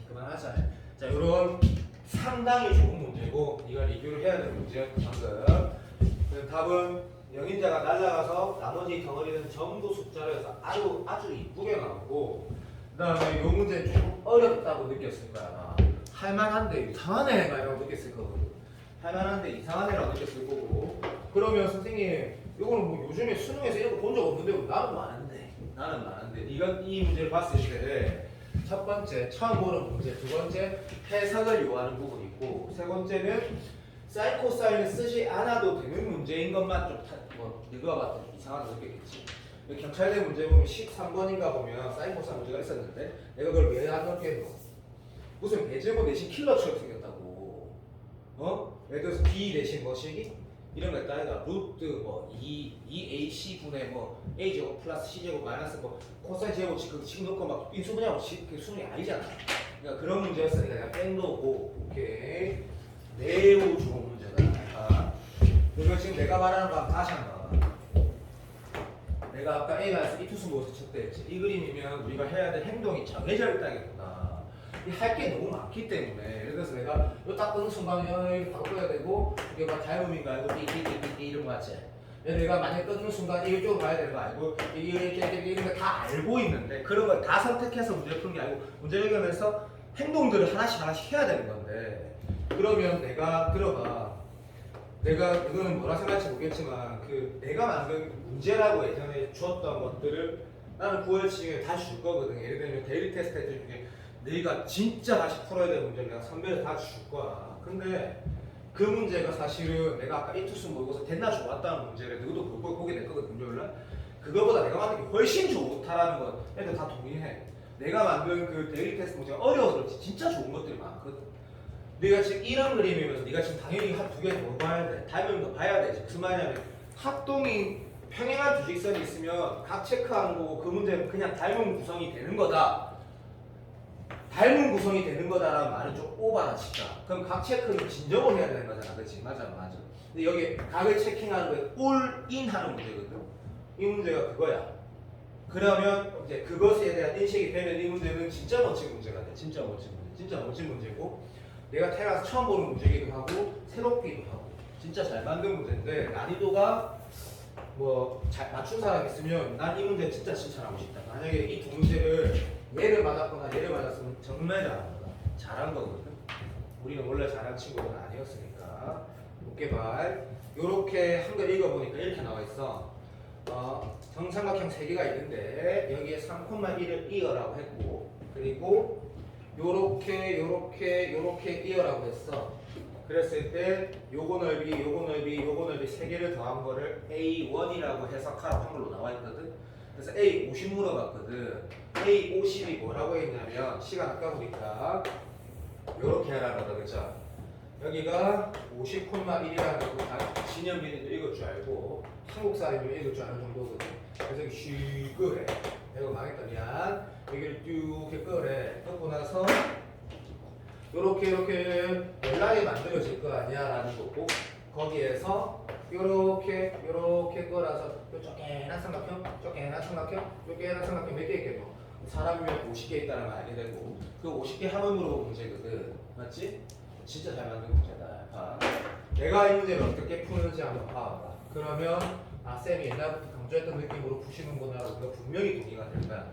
Speaker 1: 그만하자. 자, 요런 상당히 좋은 문제고 이걸 리뷰를 해야 되는 문제였고 방금 답은 영인자가 날아가서 나머지 덩어리는 전부 숫자로 해서 아주 이쁘게 나오고 그 다음에 요 문제는 조금 어렵다고 느꼈을 거야 아마. 할만한데 이상하네 막 이러고 느꼈을 거거든. 할만한데 이상하네라고 느꼈을 거고 그러면 선생님 이거는 뭐 요즘에 수능에서 이런 거 본 적 없는데 나는 많은데 이 문제를 봤을 때 첫 번째 처음 보는 문제, 두 번째 해석을 요하는 부분이 있고 세 번째는 사인 코사인을 쓰지 않아도 되는 문제인 것만 좀 네가 봤을 때 이상하다고 느꼈겠지. 경찰대 문제 보면 13번인가 보면 사인 코사인 문제가 있었는데 내가 그걸 왜 안 넣겠노? 무슨 배제고 대신 킬러처럼 생겼다고. 예를 들어서 b 대신 뭐시기? 이런 거 있다 아이가 루트 뭐 2ac 분의 뭐 a 제곱 플러스 c 제곱 마이너스 뭐 코사인 제곱 그 지금 넣고 막 인수분해하고 그 수능이 아니잖아. 그러니까 그런 문제였으니까 내가 뺀놓고 오케이 매우 좋은 문제다. 그리고 지금 내가 말하는 거 다시 한번. 내가 아까 A-2 투수 모습 쳤대 했지. 이 그림이면 우리가 해야 될 행동이 정해져 있다겠구나. 할 게 너무 많기 때문에 예를 들어서 내가 이거 딱 끊는 순간에 이거 바꿔야 되고 이게 막 닮음인가 알고 띠 이런 거 같지? 내가 만약 끊는 순간 이쪽으로 가야 되는 거 알고 이렇게 이런 거 다 알고 있는데 그런 걸 다 선택해서 문제를 푸는 게 아니고 문제 해결하면서 행동들을 하나씩 해야 되는 건데 그러면 내가 들어봐 내가 이거는 뭐라 생각할지 모르겠지만 그 내가 만든 문제라고 예전에 주었던 것들을 나는 9월치에 다시 줄 거거든. 예를 들면 데일리 테스트 애들 중에 네가 진짜 다시 풀어야 될 문제를 내가 선배를 다 줄 거야. 근데 그 문제가 사실은 내가 아까 이투스 모의고사 됐나 좋았다는 문제를 너도 그거 보게 될 거거든. 금요일날 그거보다 내가 만든 게 훨씬 좋다라는 건 애들 다 동의해. 내가 만든 그 데일리 테스트 문제가 어려워서 그렇지 진짜 좋은 것들이 많거든. 네가 지금 이런 그림이면서 네가 지금 당연히 한 두 개 더 봐야 돼. 닮은 거 봐야 되지. 무슨 말이냐면 합동이 평행한 주직선이 있으면 각 체크하는 거고 그 문제는 그냥 닮은 구성이 되는 거다. 닮은 구성이 되는 거다라는 말은 좀 오바나 치다. 그럼 각 체크는 진정을 해야 되는 거잖아. 그렇지? 맞아. 근데 여기 각을 체킹하는 거에 올인 하는 문제거든. 이 문제가 그거야. 그러면 이제 그것에 대한 인식이 되면 이 문제는 진짜 멋진 문제가 돼. 진짜 멋진 문제고 내가 태어나서 처음 보는 문제이기도 하고 새롭기도 하고 진짜 잘 만든 문제인데 난이도가 뭐 잘 맞춘 사람 있으면 난 이 문제 진짜 칭찬하고 싶다. 만약에 이 두 문제를 얘를 맞았거나 얘를 맞았으면 정말 잘한 거거든. 우리는 원래 잘한 친구들은 아니었으니까. 어깨발 요렇게 한글 읽어보니까 이렇게 나와 있어. 정삼각형 3개가 있는데 여기에 3,1을 이어라고 했고 그리고 요렇게 이어라고 했어. 그랬을 때 요거 넓이 3개를 더한 거를 A1이라고 해석하라고 한글로 나와 있거든. 그래서 A50 물어봤거든. A50이 뭐라고 했냐면 시간 아까 보니까 요렇게 하라는 거다. 그쵸? 여기가 50,1이라는 거 진현빈이도 읽을 줄 알고 한국 사람이면 읽을 줄 아는 정도거든. 그래서 여기 쉬그래. 이거 망했다 미안. 여기를 쭉 끄래. 끄고 나서 요렇게 연락이 만들어질 거 아니야 라는 거고 거기에서 요렇게 끌어서 요 쪼개난 삼각형 몇 개 있겠노? 사람이면 50개 있다는 걸 알게 되고 그 50개 합음으로 문제거든. 맞지? 진짜 잘 만든 문제다. 내가 이 문제를 어떻게 푸는지 한번 봐봐. 그러면 쌤이 옛날부터 강조했던 느낌으로 푸시는구나 우리가 분명히 동의가 된다.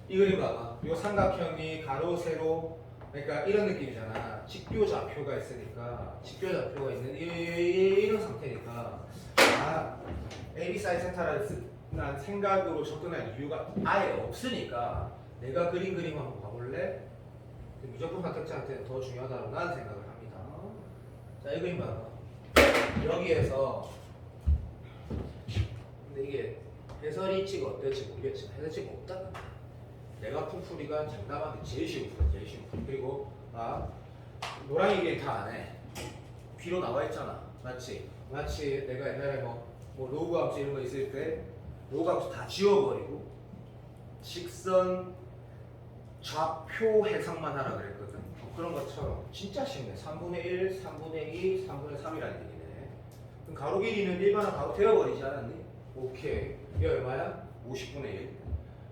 Speaker 1: 이 그림 봐봐. 요 삼각형이 가로 세로 그러니까 이런 느낌이잖아. 직교좌표가 있으니까 직교좌표가 있는 이런 상태니까 AB 사인 세타라는 생각으로 접근할 이유가 아예 없으니까 내가 그린 그림 한번 봐볼래? 무조건 선택자한테 더 중요하다고 나는 생각을 합니다. 자, 이 그림 봐봐. 여기에서 근데 이게 해설이 찍어 어떨지 모르겠지만 해설이 없다. 내가 푼 풀이가 장담하는데 제일 쉬운 풀이, 제일 쉬운 풀이. 그리고 노랑이 비행 다 안 해. B로 나와 있잖아. 맞지? 마치 내가 옛날에 뭐 로그 함수 이런 거 있을 때 로그 함수 다 지워버리고 직선 좌표 해석만 하라 그랬거든. 그런 것처럼 진짜 쉽네. 3분의 1, 3분의 2, 3분의 3이라는 얘기네. 그럼 가로 길이는 일반화 가로 되어버리지 않았니? 오케이. 이게 얼마야? 50분의 1,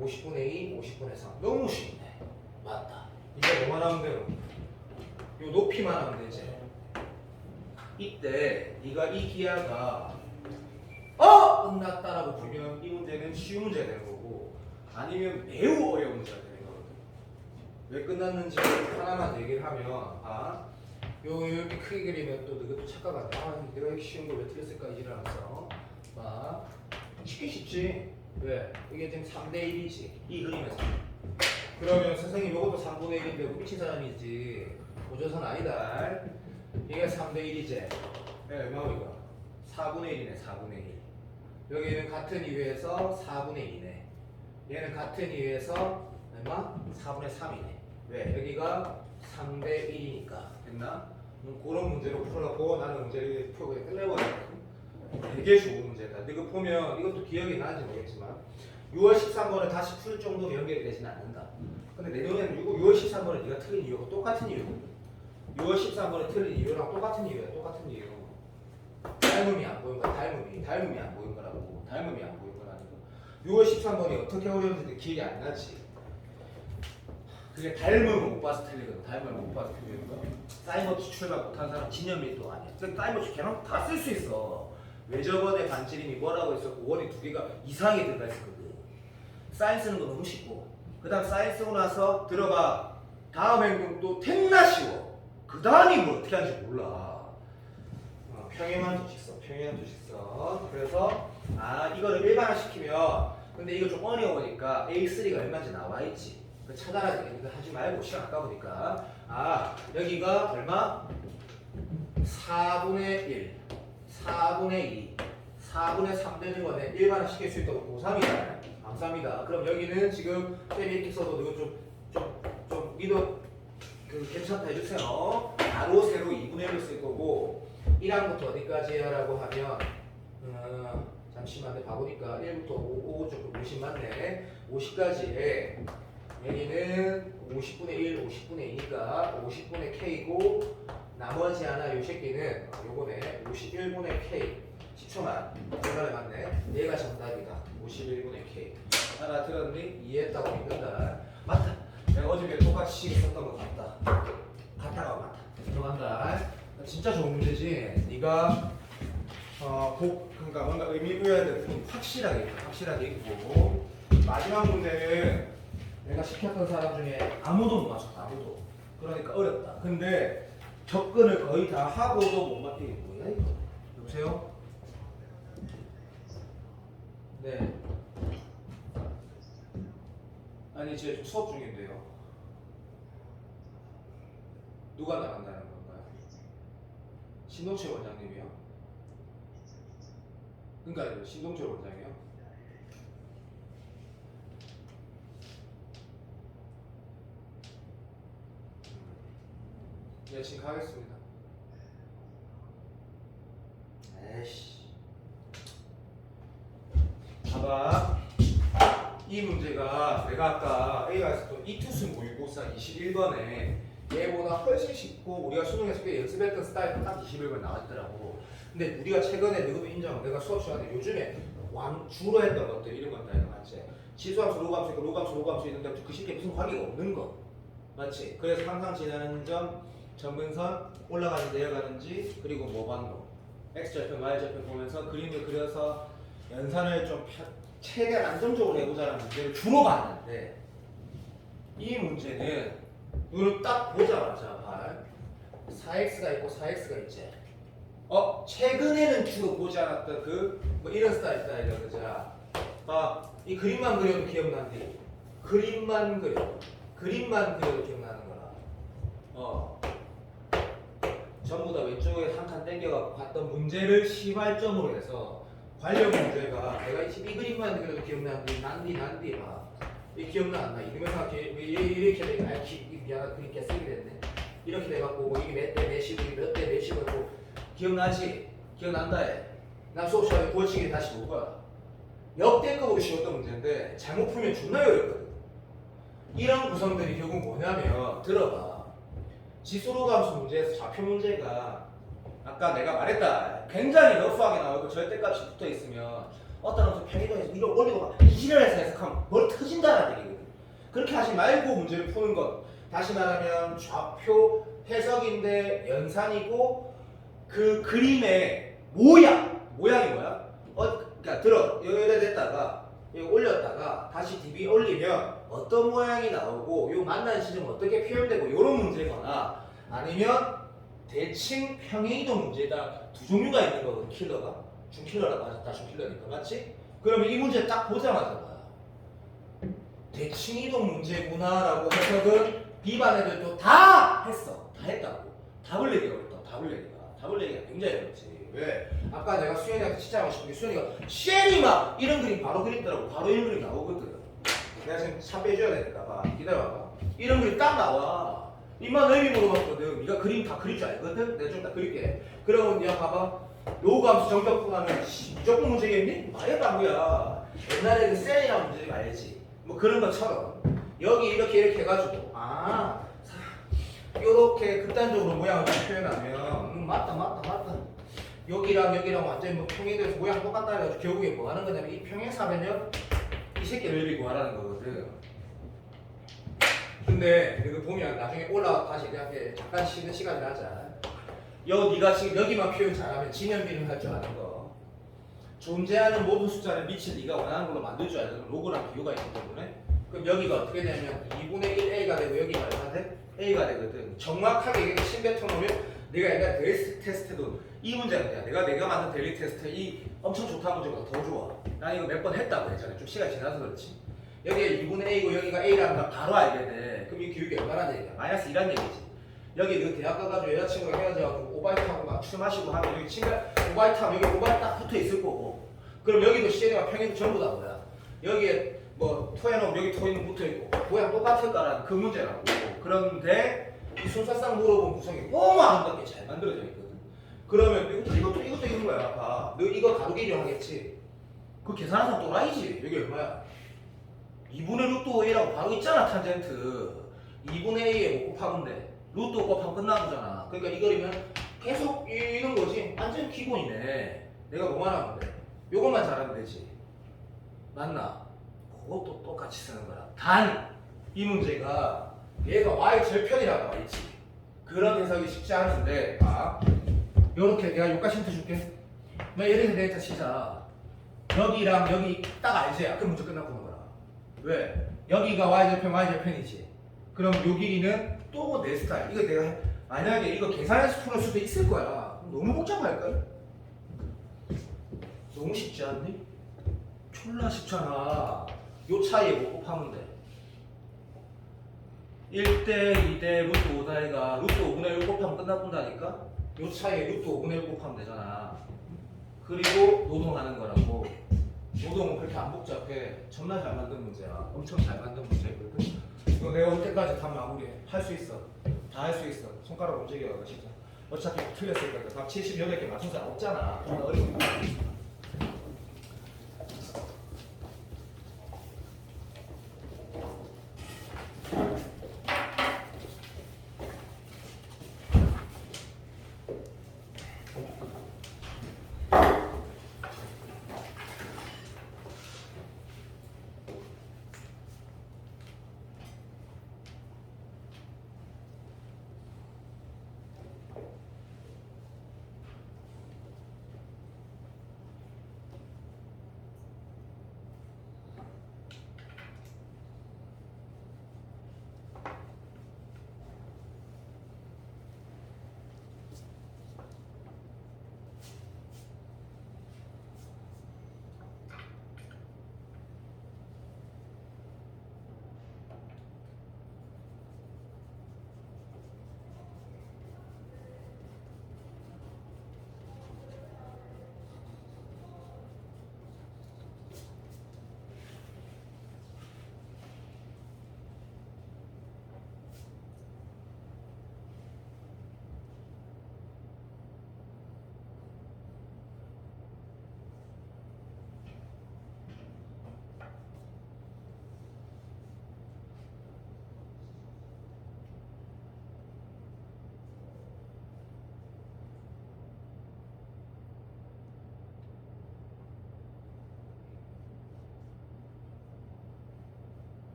Speaker 1: 50분의 2, 50분의 3. 너무 쉽네. 맞다. 이제 뭐만 하면 돼요? 요 높이만 하면 되지. 이때 네가 이 기하가 끝났다라고 보면 이 문제는 쉬운 문제가 되는 거고 아니면 매우 어려운 문제가 되는 거거든. 왜 끝났는지 하나만 얘기를 하면 요 이렇게 크게 그리면 또 너가 또 착각한다. 내가 이렇게 쉬운 걸 왜 틀렸을까 이지를 알았어. 쉽게 쉽지. 왜? 이게 지금 3대 1이지. 이 그림에서. 그러면 선생님 이것도 3분의 1인데 미친 사람이지. 고조선 아니다. 이게 3대 1이지. 얼마고 이거? 4분의 1이네. 4분의 1. 여기는 같은 이유에서 4분의 2네. 얘는 같은 이유에서 얼마? 4분의 3이네. 왜? 여기가 3대 1이니까. 됐나? 그런 문제로 풀어놓고 나는 문제를 풀고 끝내버렸거든. 되게 좋은 문제다. 근데 이거 보면 이것도 기억이 나는지 모르겠지만 6월 13번에 다시 풀 정도로 연결이 되지는 않는다. 근데 내 눈에는 6월 13번에 네가 틀린 이유가 똑같은 이유거든. 6월 13번에 틀린 이유랑 똑같은 이유야. 똑같은 이유. 닮음이 안 보인 거야. 닮음이 안 보인 거라고. 닮음이 안 보인 거라니까. 6월 13번이 어떻게 어려운지 기억이 안 나지. 그게 닮음을 못 봐서 틀리거든. 닮음을 못 봐서 틀리는 거. 사이버치 출발 못한 사람 진념이 또 아니야. 근데 사이버치 걔랑 다 쓸 수 있어. 왜 저번에 반지름이 뭐라고 했었고 원이 두 개가 이상하게 들어가 있었거든. 사인 쓰는 거 너무 쉽고 그 다음 사인 쓰고 나서 들어가 다음 행동도 택나 쉬워. 그 다음이 뭐 어떻게 하는지 몰라. 평행한 조직선, 평행한 조직선. 그래서 이거를 일반화시키면 근데 이거 좀 어려우니까 A3가 얼마인지 나와 있지. 그 찾아라 되니까 하지 말고 시간 아까우니까 여기가 얼마? 4분의 1, 4분의 2, 4분의 3 되는 거네. 일반화시킬 수 있다고 고3이다. 감사합니다. 그럼 여기는 지금 쌤이 이렇게 써도 이거 좀 믿어 괜찮다 해주세요. 가로 세로 2분의 1로 쓸 거고 1항부터 어디까지야 라고 하면 잠시만 봐보니까 1부터 5 조금 50 맞네. 50까지에 여기는 50분의 1, 50분의 2니까 50분의 K고 나머지 하나 요 새끼는 요거네 51분의 K 10초만 정답에 맞네. 얘가 정답이다. 51분의 K 하나 들었니? 이해했다고 믿는다. 맞다. 내가 어저께 똑같이 시계 썼던 거 같다. 같다가 맞다. 들어간다. 진짜 좋은 문제지. 네가 그러니까 뭔가 의미 부여해야 될 부분 확실하게 있고 마지막 문제는 내가 시켰던 사람 중에 아무도 못 맞췄다. 아무도. 그러니까 어렵다. 근데 접근을 거의 다 하고도 못 맞게 뭐야 이거? 여보세요? 네. 아니 지금 수업 중인데요. 누가 나간다는 건가요? 신동철 원장님이요? 그러니까 신동철 원장이요? 네, 지금 가겠습니다. 에이씨. 봐봐. 이 문제가 내가 아까 A가 있었던 이투수 모의고사 21번에 얘보다 훨씬 쉽고 우리가 수능에서 꽤 연습했던 스타일이 딱 21번 나왔더라고. 근데 우리가 최근에 너도 인정, 내가 수업 시간에 요즘에 주로 했던 것들 이런 것들 맞지? 지수함수, 로그함수, 로그함수 있는데 그 쉽게 무슨 관계가 없는 거 맞지? 그래서 항상 지나는 점, 점근선 올라가는지 내려가는지 그리고 모방도 X절편, Y절편 보면서 그림을 그려서 연산을 좀 최대한 안정적으로 해보자는 문제를 주로 봤는데 이 문제는 눈을 딱 보자마자 4x가 있고 4x가 있지. 최근에는 주로 보지 않았던 뭐 이런 스타일이다 그자. 이 그림만 그려도 기억난디. 그림만 그려도 기억나는 거라. 전부 다 왼쪽에 한 칸 땡겨갖고 봤던 문제를 시발점으로 해서 관련 문제가 내가 이 그림만 그려도 기억나는데 난디 봐. 이 기억나 안 나? 이름에서 이렇게 돼. 미안하다. 그림 개쓰기 됐네. 이렇게 돼갖고 뭐 이게 몇 대 몇이고 몇 대 몇이고 또 기억나지? 기억난다 해. 난 수업 시간에 구어치기 다시 볼 거야. 역대급으로 쉬웠던 문제인데 잘못 풀면 존나 어렵거든. 이런 구성들이 결국 뭐냐면 들어봐. 지수로 감수 문제에서 좌표 문제가 아까 내가 말했다. 굉장히 러프하게 나오고 절대값이 붙어 있으면 어떤 놈은 편의점에서 위로 올리고 막 이지랄해서 해석하면 머리 터진다는 얘기거든. 그렇게 하지 말고 문제를 푸는 것. 다시 말하면 좌표 해석인데 연산이고 그 그림의 모양이 뭐야? 그러니까 들어 여기다 댔다가 여기 올렸다가 다시 DB 올리면 어떤 모양이 나오고 요 만난 시점 어떻게 표현되고 요런 문제거나 아니면 대칭 평행이동 문제가 두 종류가 있는 거거든. 킬러가 중킬러라고 하셨다. 중킬러니까 맞지? 그러면 이 문제 딱 보자마자 뭐야? 대칭 이동 문제구나라고 해석은 비반 애들도 다 했어. 다 했다고. 답을 내기가 어렵다. 답을 내기가 굉장히 어렵지. 왜? 아까 내가 수현이한테 칭찬하고 싶은 게 수현이가 쉐리 막 이런 그림 바로 그리더라고. 바로 이런 그림 나오거든. 내가 지금 차 빼줘야 되니까 봐. 기다려봐. 이런 그림 딱 나와. 입만 의미 물어봤거든. 네가 그림 다 그릴 줄 알거든? 내가 좀 이따 그릴게. 그러면 네가 봐봐. 요감수 정적분 하면 무조건 문제겠니? 말해봐 뭐야. 옛날에 그 셀이라는 문제 알지? 뭐 그런 것처럼 여기 이렇게 해가지고 요렇게 극단적으로 모양을 표현하면 맞다 여기랑 완전히 뭐 평행돼서 모양 똑같다 해가지고 결국에 뭐 하는 거냐면 이 평행사면요 이 새끼를 여기 구하라는 거거든. 근데 이거 보면 나중에 올라가서 이렇게 잠깐 쉬는 시간을 하자. 네가 지금 여기만 표현 잘하면 진연비를 할 줄 아는 거. 존재하는 모든 숫자를 미칠 네가 원하는 걸로 만들 줄 알는 로그랑 비교가 있기 때문에 그럼 여기가 어떻게 되냐면 2분의 1 A가 되고 여기가 얼마 돼? A가 되거든. 정확하게 이게 신뱉어 놓으면 내가 옛날 데일리 테스트도 이 문제가 뭐야? 내가 만든 데일리 테스트 이 엄청 좋다는 문제보다 더 좋아. 난 이거 몇 번 했다고 했잖아. 좀 시간이 지나서 그렇지. 여기에 2분의 A고 여기가 A라는 걸 바로 알게 돼. 그럼 이 교육이 얼마나 얘기야? 마이너스 2란 얘기지. 여기 너 대학 가가지고 여자친구랑 헤어져가지고 오바이트하고 막 술 마시고 하면 여기 친구 오바이트하면 여기 오바이트 딱 붙어 있을 거고. 그럼 여기도 시제가 평행 전부 다 뭐야? 여기에 뭐 토해놓으면 여기 토해놓으면 붙어 있고 모양 똑같을까라는 그 문제라고. 그런데 이 순서상 물어본 구성이 너무 아름답게 잘 만들어져 있거든. 그러면 이것도 있는 거야. 봐. 너 이거 가로길이 하겠지? 그 계산하면 또라이지. 여기 얼마야? 2분의 루트 5a라고 바로 있잖아. 탄젠트 2분의 a에 뭐 곱하면 돼. 루트 5 곱하면 끝나는 거잖아. 그러니까 이거리면 계속 이는 거지. 완전 기본이네. 내가 뭐만 하면 돼? 요것만 잘하면 되지. 맞나? 그것도 똑같이 쓰는 거야. 단 이 문제가 얘가 y 절편이라고 나와 있지. 그런 해석이 쉽지 않은데 요렇게 내가 여기까지 힌트 줄게. 이렇게 데이터 치자. 여기랑 여기 딱 알지? 그 문제 끝나고 보는 거야. 왜? 여기가 y절편이지. 그럼 요 길이는 또 내 스타일. 이거 내가 만약에 이거 계산해서 풀을 수도 있을 거야. 너무 복잡할걸? 너무 쉽지 않니? 졸라 쉽잖아. 요 차이에 뭐 곱하면 돼? 1대 2대 루트 5다이가 루트 5분의 1 곱하면 끝나본다니까? 요 차이에 루트 5분의 1 곱하면 되잖아. 그리고 노동하는 거라고. 노동은 그렇게 안 복잡해. 정말 잘 만든 문제야. 엄청 잘 만든 문제거든. 이거 내가 올 때까지 다 마무리해. 할 수 있어. 다 할 수 있어. 손가락 움직여가 진짜. 어차피 틀렸을 거니까. 각 78개 맞춘 사람 없잖아. 좀 어려운 거.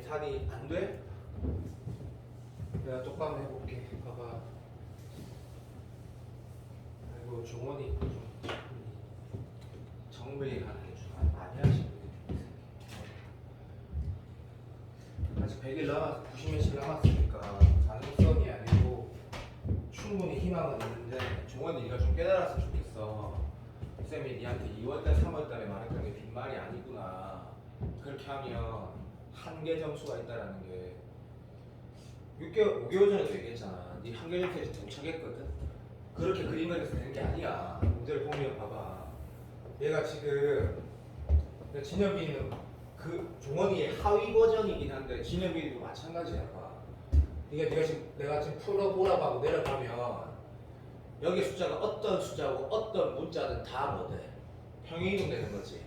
Speaker 1: 계산이 안 돼? 내가 똑바로 해볼게. 봐봐. 아이고 종원이 좀 정밀히 가는 게 좀 많이 하시네. 아직 100일 남았, 90일씩 남았으니까 가능성이 아니고 충분히 희망은 있는데 종원이 네가 좀 깨달았으면 좋겠어. 쌤이 니한테 2월달, 3월달에 말했던 게 빈말이 아니구나. 그렇게 하면 한계 점수가 있다라는 게 6개월, 5개월 전에도 얘기했잖아. 네 한계 점수에 도착했거든. 그렇게 그림 그려서 되는 게 아니야. 문제를 보면 봐봐. 얘가 지금 진혁이는 그 종원이의 하위 버전이긴 한데 진혁이도 마찬가지야. 봐. 네가 지금 내가 지금 풀어보라고 하고 내려가면 여기 숫자가 어떤 숫자고 어떤 문자든 다 뭐돼? 평행이동 되는 거지.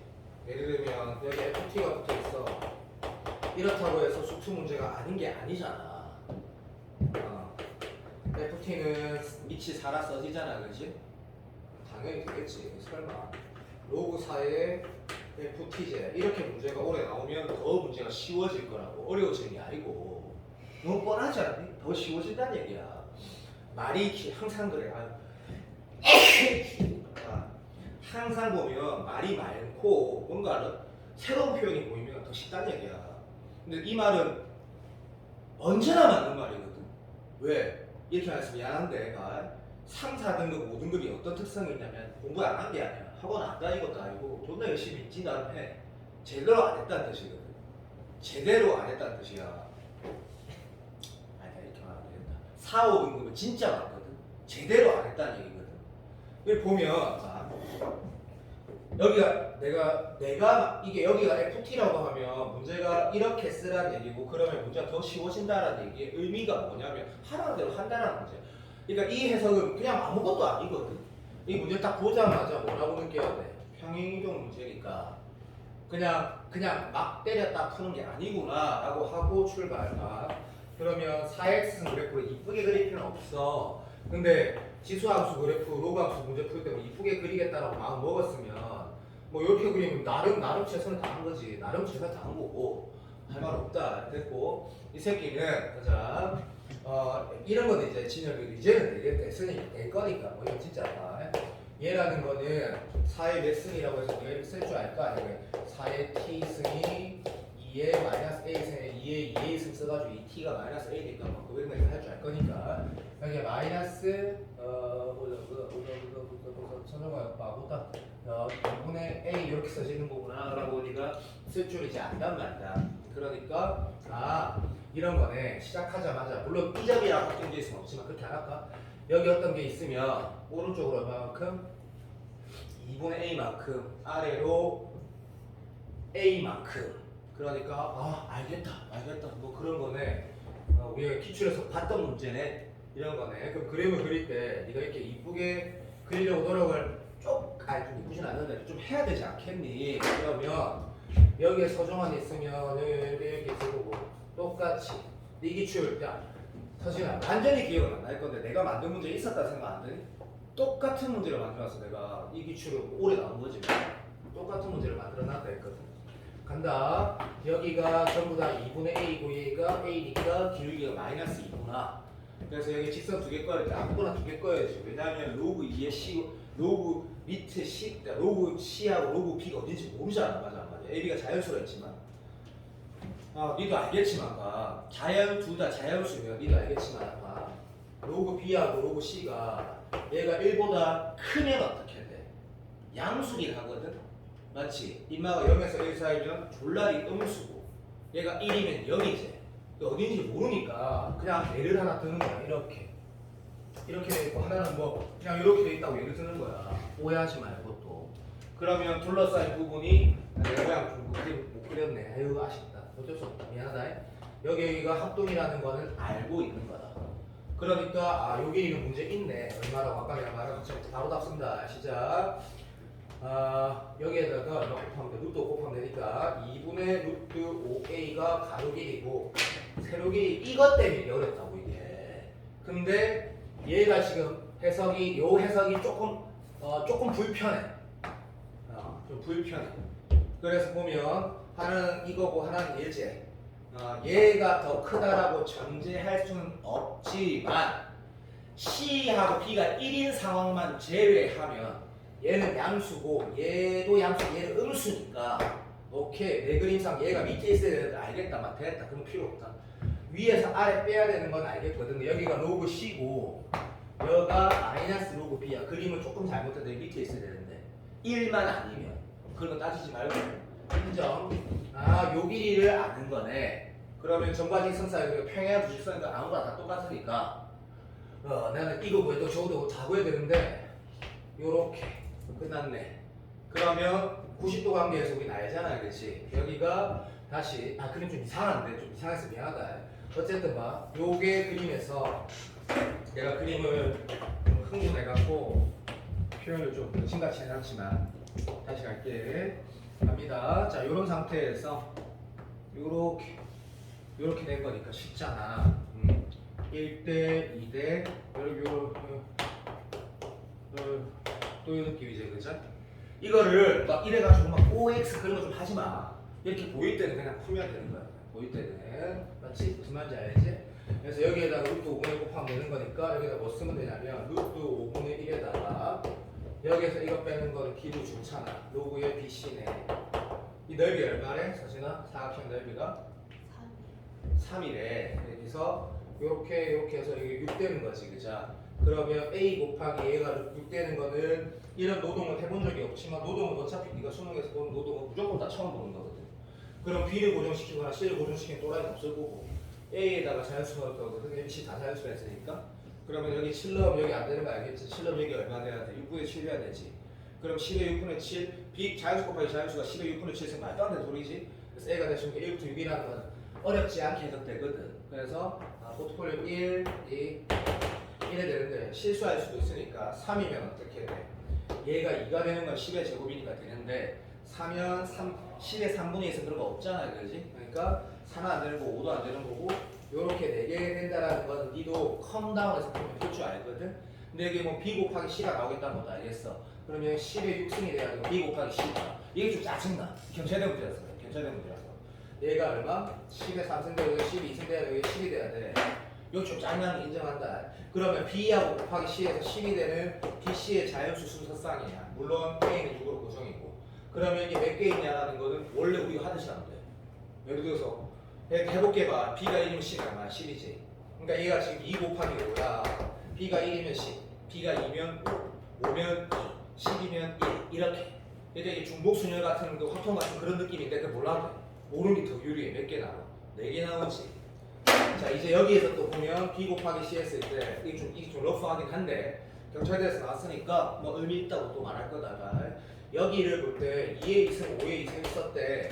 Speaker 1: 예를 들면 여기 FT가 붙어 있어. 이렇다고 해서 수투 문제가 아닌 게 아니잖아. FT는 밑이 살아 써지잖아, 그렇지? 당연히 되겠지. 설마 로그 4에 FT제 이렇게 문제가 오래 나오면 더 문제가 쉬워질 거라고. 어려워지는 게 아니고 너무 뻔하지 않니? 더 쉬워진다는 얘기야. 말이 항상 그래. 항상 보면 말이 많고 뭔가 새로운 표현이 보이면 더 쉽다는 얘기야. 근데 이 말은 언제나 맞는 말이거든. 왜? 이렇게 말해서 미안한데 3, 4등급, 5등급이 어떤 특성이 있냐면 공부 안 한 게 아니야. 학원 안 다닌 것도 아니고 존나 열심히 있지 나름 해. 제대로 안 했다는 뜻이거든. 제대로 안 했다는 뜻이야. 아니다 이렇게 말하면 안 되겠다. 4, 5등급은 진짜 많거든. 제대로 안 했다는 얘기거든. 여기 보면 여기가 내가 이게 여기가 FT라고 하면 문제가 이렇게 쓰라는 얘기고 그러면 문제가 더 쉬워진다라는 얘기의 의미가 뭐냐면 하라는 대로 한다는 문제. 그러니까 이 해석은 그냥 아무것도 아니거든. 이 문제 딱 보자마자 뭐라고 느껴야 돼? 평행이동 문제니까 그냥 막 때렸다 푸는 게 아니구나라고 하고 출발가. 그러면 4x는 그래프를 이쁘게 그릴 필요는 없어. 근데 지수함수 그래프, 로그함수 문제 풀 때 뭐 이쁘게 그리겠다라고 마음 먹었으면 뭐 이렇게 그리면 나름 최선을 다한 거지. 나름 최선을 다한 거고 할 말 없다. 됐고 이 새끼는 가자. 이런 거는 이제 진혁이 이제는 됐으니 될 거니까 뭐 이건 진짜 얘라는 거는 4의 몇 승이라고 해서 얘를 쓸 줄 알까? 4의 t 승이 2의 마이너스 a 승에 2의 2a 승 써가지고 이 t가 마이너스 a니까 뭐 그런 거 할 줄 알 거니까 여기 마이너스 천정과 바보다 2분의 a 이렇게 써지는 거구나 라고 네가 쓸 줄 이제 안단 말이다. 그러니까 이런 거네. 시작하자마자 물론 이 점이랑 바뀐 게 있으면 없지만 그렇게 안 할까? 여기 어떤 게 있으면 오른쪽으로 얼마만큼 2분의 a만큼 아래로 a만큼 그러니까 알겠다 뭐 그런 거네. 우리가 기출에서 봤던 문제네. 이런 거네. 그럼 그림을 그릴 때 네가 이렇게 이쁘게 그리려고 노력을 좀 이쁘진 않는데 좀 해야 되지 않겠니? 그러면 여기에 서정환이 있으면 여기 이렇게 있을 거고 똑같이 네 기출 서진아 완전히 기억은 안 날 건데 내가 만든 문제 있었다 생각 안 드니? 똑같은 문제를 만들어놨어. 내가 이 기출을 오래 나온 거지. 똑같은 문제를 만들어놨다 했거든. 간다. 여기가 전부 다 2분의 a고 얘가 a니까 기울기가 마이너스 2구나. 그래서 여기 직선 두 개 꺼야 돼. 아무거나 두 개 꺼야지. 왜냐하면 로그 2의 c, 로그 밑에 c, 로그 c하고 로그 b가 어딘지 모르잖아. 맞아. ab가 자연수가 있지만 니도 알겠지만 둘 다 자연수면 니도 알겠지만 로그 b하고 로그 c가 얘가 1보다 크면 어떻게 돼? 양수긴 하거든? 맞지? 인마가 0에서 1 사이면 졸라리 음수고 얘가 1이면 0이지. 어딘지 모르니까 그냥 예를 하나 드는 거야. 이렇게 돼 있고 하나는 뭐 그냥 이렇게 돼 있다고 예를 드는 거야. 오해하지 말고 또 그러면 둘러싸인 부분이 내가 그냥 못 그렸네. 아유 아쉽다. 어쩔 수 없다. 미안하다. 여기가 합동이라는 거는 알고 있는 거다. 그러니까 여기 있는 문제 있네. 얼마라고 아까 내가 말한 것처럼 바로 답습니다. 시작. 여기에다가 얼마 곱하면 돼? 루트 5 곱하면 되니까 2분의 루트 5a가 가로 길이고 세로 길이 이것 때문에 어렵다고 이게. 근데 얘가 지금 요 해석이 조금 불편해. 좀 불편해. 그래서 보면 하나는 이거고 하나는 예제. 얘가 더 크다라고 전제할 수는 없지만 C하고 B가 1인 상황만 제외하면 얘는 양수고 얘도 양수, 얘는 음수니까 오케이 내 그림상 얘가 밑에 있어야 되는데 알겠다 막 됐다 그럼 필요 없다. 위에서 아래 빼야 되는 건 알겠거든. 여기가 로그 C고 여기가 마이너스 로그 B야. 그림을 조금 잘못했는데 밑에 있어야 되는데 1만 아니면 그런 거 따지지 말고 인정. 요 길이를 아는 거네. 그러면 전과직 선사의 평행 부직선이니까 아무거나 다 똑같으니까 나는 이거 구해도 저거도 다 구해야 되는데 요렇게 끝났네. 그러면 90도 관계에서 우리 알잖아, 그렇지? 여기가 다시 그림 좀 이상한데 좀 이상해서 미안하다. 어쨌든 봐, 요게 그림에서 내가 그림을 좀 흥분해갖고 표현을 좀 거침같이 해놨지만 다시 갈게. 갑니다. 자, 요런 상태에서 요렇게 된 거니까 쉽잖아. 1대 2대 또 이 느낌이지, 그죠? 이거를 막 이래가지고 막 OX 그런 거 좀 하지 마. 이렇게 보일 때는 그냥 풀면 되는 거야. 보일 때는 맞지? 무슨 말인지 알지? 그래서 여기에다가 루트 5분의 곱하면 되는 거니까 여기다 뭐 쓰면 되냐면 루트 5분의 1에다가 여기에서 이거 빼는 거는 기부 좋잖아. 로그의 BC네. 이 넓이 얼마래? 서진아? 사각형 넓이가? 3이래. 여기서 요렇게 해서 이게 6 되는 거지, 그죠? 그러면 A 곱하기 A가 6 되는 거는 이런 노동을 해본 적이 없지만 노동은 어차피 네가 수능에서 보는 노동은 무조건 다 처음 보는 거거든. 그럼 B를 고정시키거나 C를 고정시키는 또라이는 없을 거고 A에다가 자연수가 없거든. 여기 C 다 자연수가 있으니까. 그러면 여기 7 넣으면 여기 안 되는 거 알겠지? 7 넣으면 여기 얼마 돼야 돼? 6분의 7 해야 되지. 그럼 10의 6분의 7 B 자연수 곱하기 자연수가 10의 6분의 7 있으면 말도 안 되는 소리지. 그래서 A가 대충 1부터 6이라는 건 어렵지 않게 해석되거든. 그래서 포트폴리오 1, 2 이래 되는데 실수할 수도 있으니까 3이면 어떻게 돼? 얘가 2가 되는 건 10의 제곱이니까 되는데 4면 10의 3분의 1에서 그런 거 없잖아, 그지? 그러니까 4는 안 되는 거고 5도 안 되는 거고 요렇게 4개 된다라는 건 니도 컴다운해서 보면 될 줄 알거든? 근데 여기 뭐 B 곱하기 C가 나오겠다는 것도 알겠어. 그러면 10의 6승이 돼가지고 B 곱하기 C가 이게 좀 짜증나. 경찰대 문제라서 그래. 경찰대 문제라서 얘가 얼마? 10의 3승 되고 12승 돼야 되고 10이 돼야 돼. 이거 좀 짱나는 인정한다. 그러면 B하고 곱하기 C에서 10이 되는 BC의 자연수 순서쌍이야. 물론 A는 6으로 고정이고. 그러면 이게 몇 개 있냐라는 거는 원래 우리가 하듯이 하면 돼. 예를 들어서 해볼게 봐. B가 1이면 C가 얼마야? 10이지. 그러니까 얘가 지금 2 곱하기 5야. B가 1이면 10, B가 2면 5, 5면 2, 10이면 1 이렇게. 그러니까 이게 중복순열 같은 거, 화통 같은 그런 느낌인데 그걸 몰라도 돼. 모르는 게 더 유리해. 몇 개 나와? 4개 나오지. 자, 이제 여기에서 또 보면 B 곱하기 C 했을 때 이게 좀 러프하긴 한데 경찰대에서 나왔으니까 뭐 의미 있다고 또 말할 거다. 여기를 볼 때 2의 2승, 5의 2승 있었대.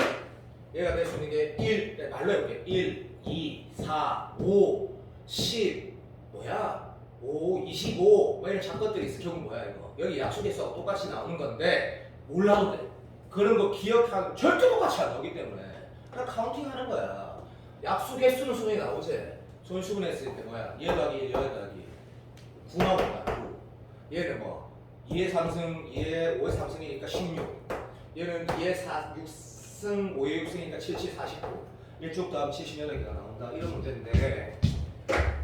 Speaker 1: 얘가 될 수 있는 게 1, 말로 해볼게. 1, 2, 4, 5, 10 뭐야? 5, 25 뭐 이런 작것들이 있어. 결국 뭐야 이거? 여기 약수개수하고 똑같이 나오는 건데 몰라도 돼. 그런 거 기억하고 절대 똑같이 안 나오기 때문에 그냥 카운팅하는 거야. 약수 개수는 수능이 나오지. 손수분했을 때 뭐야? 얘 더하기 1, 얘 더하기 9 나온다. 9. 얘는 뭐 2의 3승, 2의 5의 3승이니까 16. 얘는 2의 6승, 5의 6승이니까 77, 49. 1쪽 다음 78개가 나온다. 이런 문제인데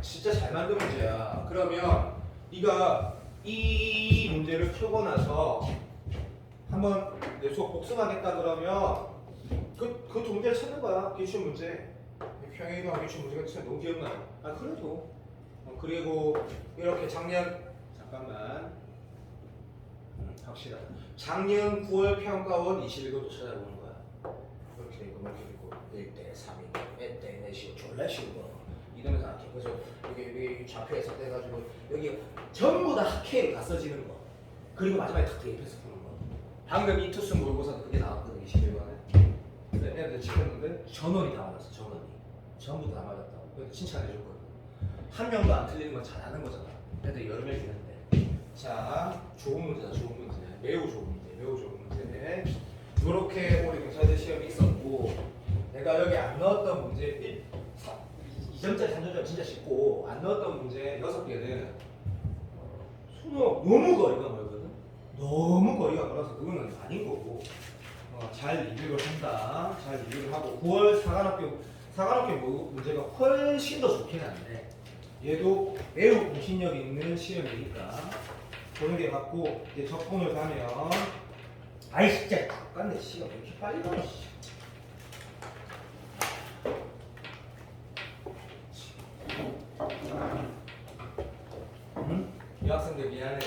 Speaker 1: 진짜 잘 만든 문제야. 그러면 네가 이 문제를 풀고 나서 한번 내 수업 복습하겠다 그러면 그 문제를 찾는 거야. 기출 문제. 평행이동 기출 문제가 진짜 너무 기억나요. 그래도 그리고 이렇게 잠깐만 확실하다. 작년 9월 평가원 21도도 찾아보는 거야. 이렇게 이거 막 그리고 1대 3이 1대 4시고 졸라 쉬워. 이놈의 다 학회. 그래서 여기 좌표 해석돼가지고 여기 전부 다 학회로 다 써지는 거. 그리고 마지막에 탁 대입해서 푸는 거. 방금 이 투수 모의고사도 그게 나왔거든 21번에. 근데 애들 찍었는데 전원이 다 맞았어. 전부 다 맞았다고. 그래도 칭찬해줬거든. 한 명도 안 틀리는 건 잘하는 거잖아. 애들 여러 명 있는데. 자, 좋은 문제다. 좋은 문제. 매우 좋은 문제. 매우 좋은 문제. 요렇게 우리 경찰대 시험이 있었고 내가 여기 안 넣었던 문제 2점짜리 3점짜리 진짜 쉽고 안 넣었던 문제 6개는 수능 너무 거리가 멀거든. 너무 거리가 멀어서 그거는 아닌 거고 잘 리뷰를 한다. 잘 리뷰를 하고 9월 사관학교 문제가 훨씬 더 좋긴 한데 얘도 매우 공신력 있는 시험이니까 보는 게 맞고 이제 적분을 가면 아이 진짜 똑같네 시간 왜 이렇게 빨리 가냐 씨. 응? 이 학생들 미안해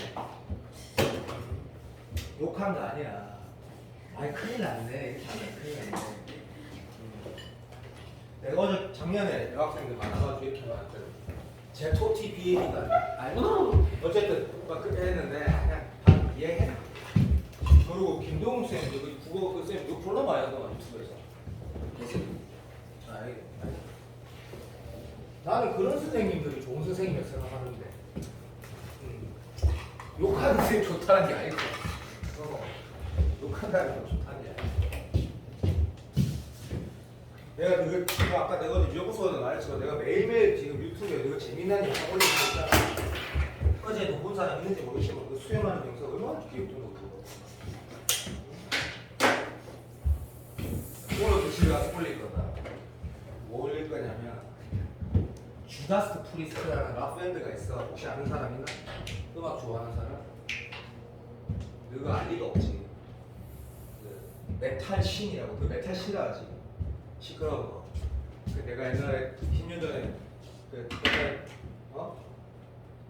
Speaker 1: 욕한 거 아니야 아이 큰일 났네 이렇게 하면 큰일 났네 내가 어제 작년에 여학생들 만나가지고 이렇게 말했거든 제 토티 비행이다 아이고 어쨌든 막 그렇게 했는데 그냥 다 이해해 그리고 김동욱 쌤 그 국어 그쌤 이거 졸라 많이 하더만 유튜브에서 나는 그런 선생님들이 좋은 선생님이라고 생각하는데 욕하는 선생님 좋다는 게 아니고 욕한다는 게 좋다는 게 아니고 내가 그 아까 내가 유튜브 수업에도 말했지만 내가 매일매일 지금 유튜브에 내가 재미난 영상 올리고 있잖아 어제도 본 사람 있는지 모르겠지만 그 수행하는 영상 얼마나 귀엽던 거 그거 오늘도 집에 가서 올릴 거다 뭐 올릴 거냐면 주다스 프리스트라는 락밴드가 있어 혹시 아는 사람 있나? 음악 좋아하는 사람? 너가 알 리가 없지 그 메탈 신이라고 그 메탈 싫어하지 시끄러운 거. 그 내가 옛날에 10년 전에 그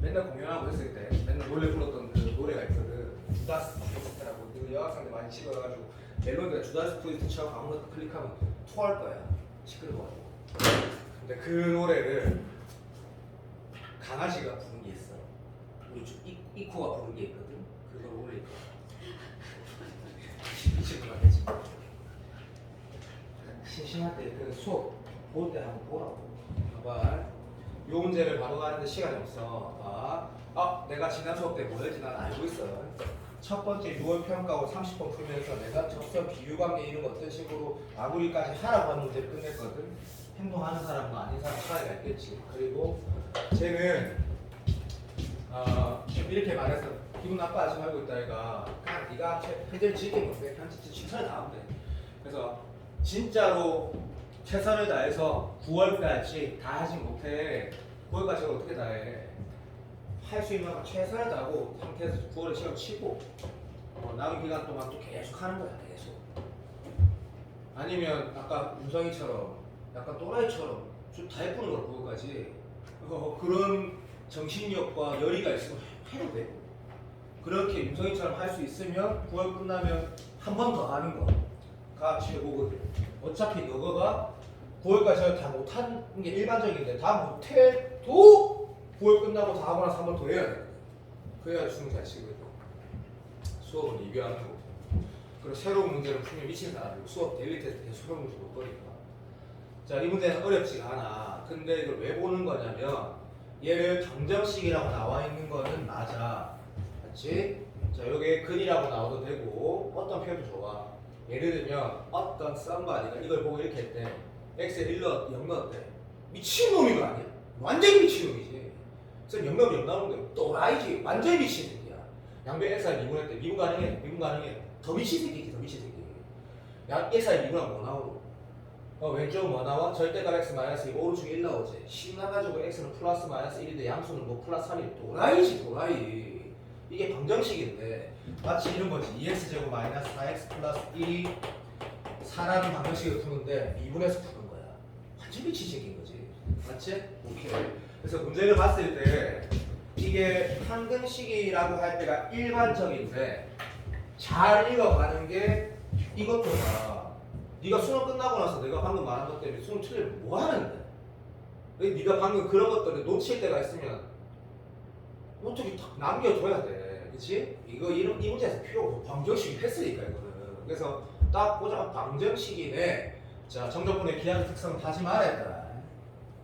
Speaker 1: 맨날 공연하고 했을 때 맨날 노래 불렀던 그 노래가 있거든. 주다스 프리스트라고 그 여학생들 많이 찍어가지고 멜로디가 주다스 프리스트 처음 아무것도 클릭하면 토할 거야. 시끄러워가지고. 근데 그 노래를 강아지가 부른 게 있어. 우리 이코가 부른 게 있거든. 그걸 올릴 거야. 미치고 가겠지. 심심할 때 그 수업 볼 때 한번 보라고. 봐봐. 요 문제를 바로 가는데 시간이 없어. 내가 지난 수업 때 뭐였지 난 알고 있어. 첫 번째 6월 평가고 30번 풀면서 내가 접선 비유관계 이런 거 어떤 식으로 마무리까지 하라고 하는 문제를 끝냈거든. 행동하는 사람과 아닌 사람 차이가 있겠지. 그리고 쟤는 이렇게 말해서 기분 나빠하지 말고 있다 얘가 그냥 네가 회전을 지게 못해 그냥 진짜 최선을 다하면 돼. 그래서 진짜로 최선을 다해서 9월까지 다 하지 못해. 9월까지 어떻게 다 해? 할 수 있는 건 최선을 다하고 상태에서 9월에 시험 치고 남은 기간 동안 또 계속 하는 거야 계속. 아니면 아까 윤성이처럼 약간 또라이처럼 좀 다 예쁘는 걸 9월까지 그런 정신력과 열의가 있으면 해도 돼. 그렇게 윤성이처럼 할 수 있으면 9월 끝나면 한 번 더 하는 거가 최고거든. 어차피 너가 9월까지 다 못한 게 일반적인데 다 못해도 9월 끝나고 다 하고 나서 한 번 더 해야 돼. 그래야 수능 잘 치거든. 수업은 리뷰하는 거고. 그리고 새로운 문제를 풀면 미친 사람이고 수업 데일리 테스트 계속 새로운 문제 못 거니까. 자, 이 문제는 어렵지가 않아. 근데 이걸 왜 보는 거냐면 얘를 방정식이라고 나와 있는 거는 맞아. 맞지? 자, 여기에 근이라고 나와도 되고 어떤 표현도 좋아. 예를 들면 어떤 somebody가 이걸 보고 이렇게 했대. x에 1 넣었대, 0 넣었대. 미친놈인 거 아니야? 완전히 미친놈이지. 그래서 0 넣으면 0 나오는데 또라이지. 완전히 미친 새끼야. 양변 x에 미분했대. 미분 가능해? 미분 가능해. 더 미친 새끼지, 더 미친 새끼. 양 x에 미분하면 뭐 나오노? 왼쪽은 뭐 나와? 절대값 x 마이너스 2, 오른쪽에 1 나오지. 10 나가지고 x는 플러스 마이너스 1인데 양수는 뭐 플러스 3이 또라이지 또라이. 이게 방정식인데 마치 이런 거지. 2x제곱 마이너스 4x 플러스 1이 4라는 방정식을 푸는데 미분해서 푸는 거야. 완전 미친 새끼인 거지. 맞지? 오케이. 그래서 문제를 봤을 때 이게 항등식이라고 할 때가 일반적인데 잘 읽어가는 게 이것보다 네가 수능 끝나고 나서 내가 방금 말한 것 때문에 수능 틀리면 뭐 하는데? 네가 방금 그런 것들을 놓칠 때가 있으면 어떻게 딱 남겨줘야 돼. 그치? 이 문제에서 필요 없어. 방정식이 했으니까 이거는. 그래서 딱 보자. 방정식이네. 자, 정적분의 기하의 특성은 다시 말했다.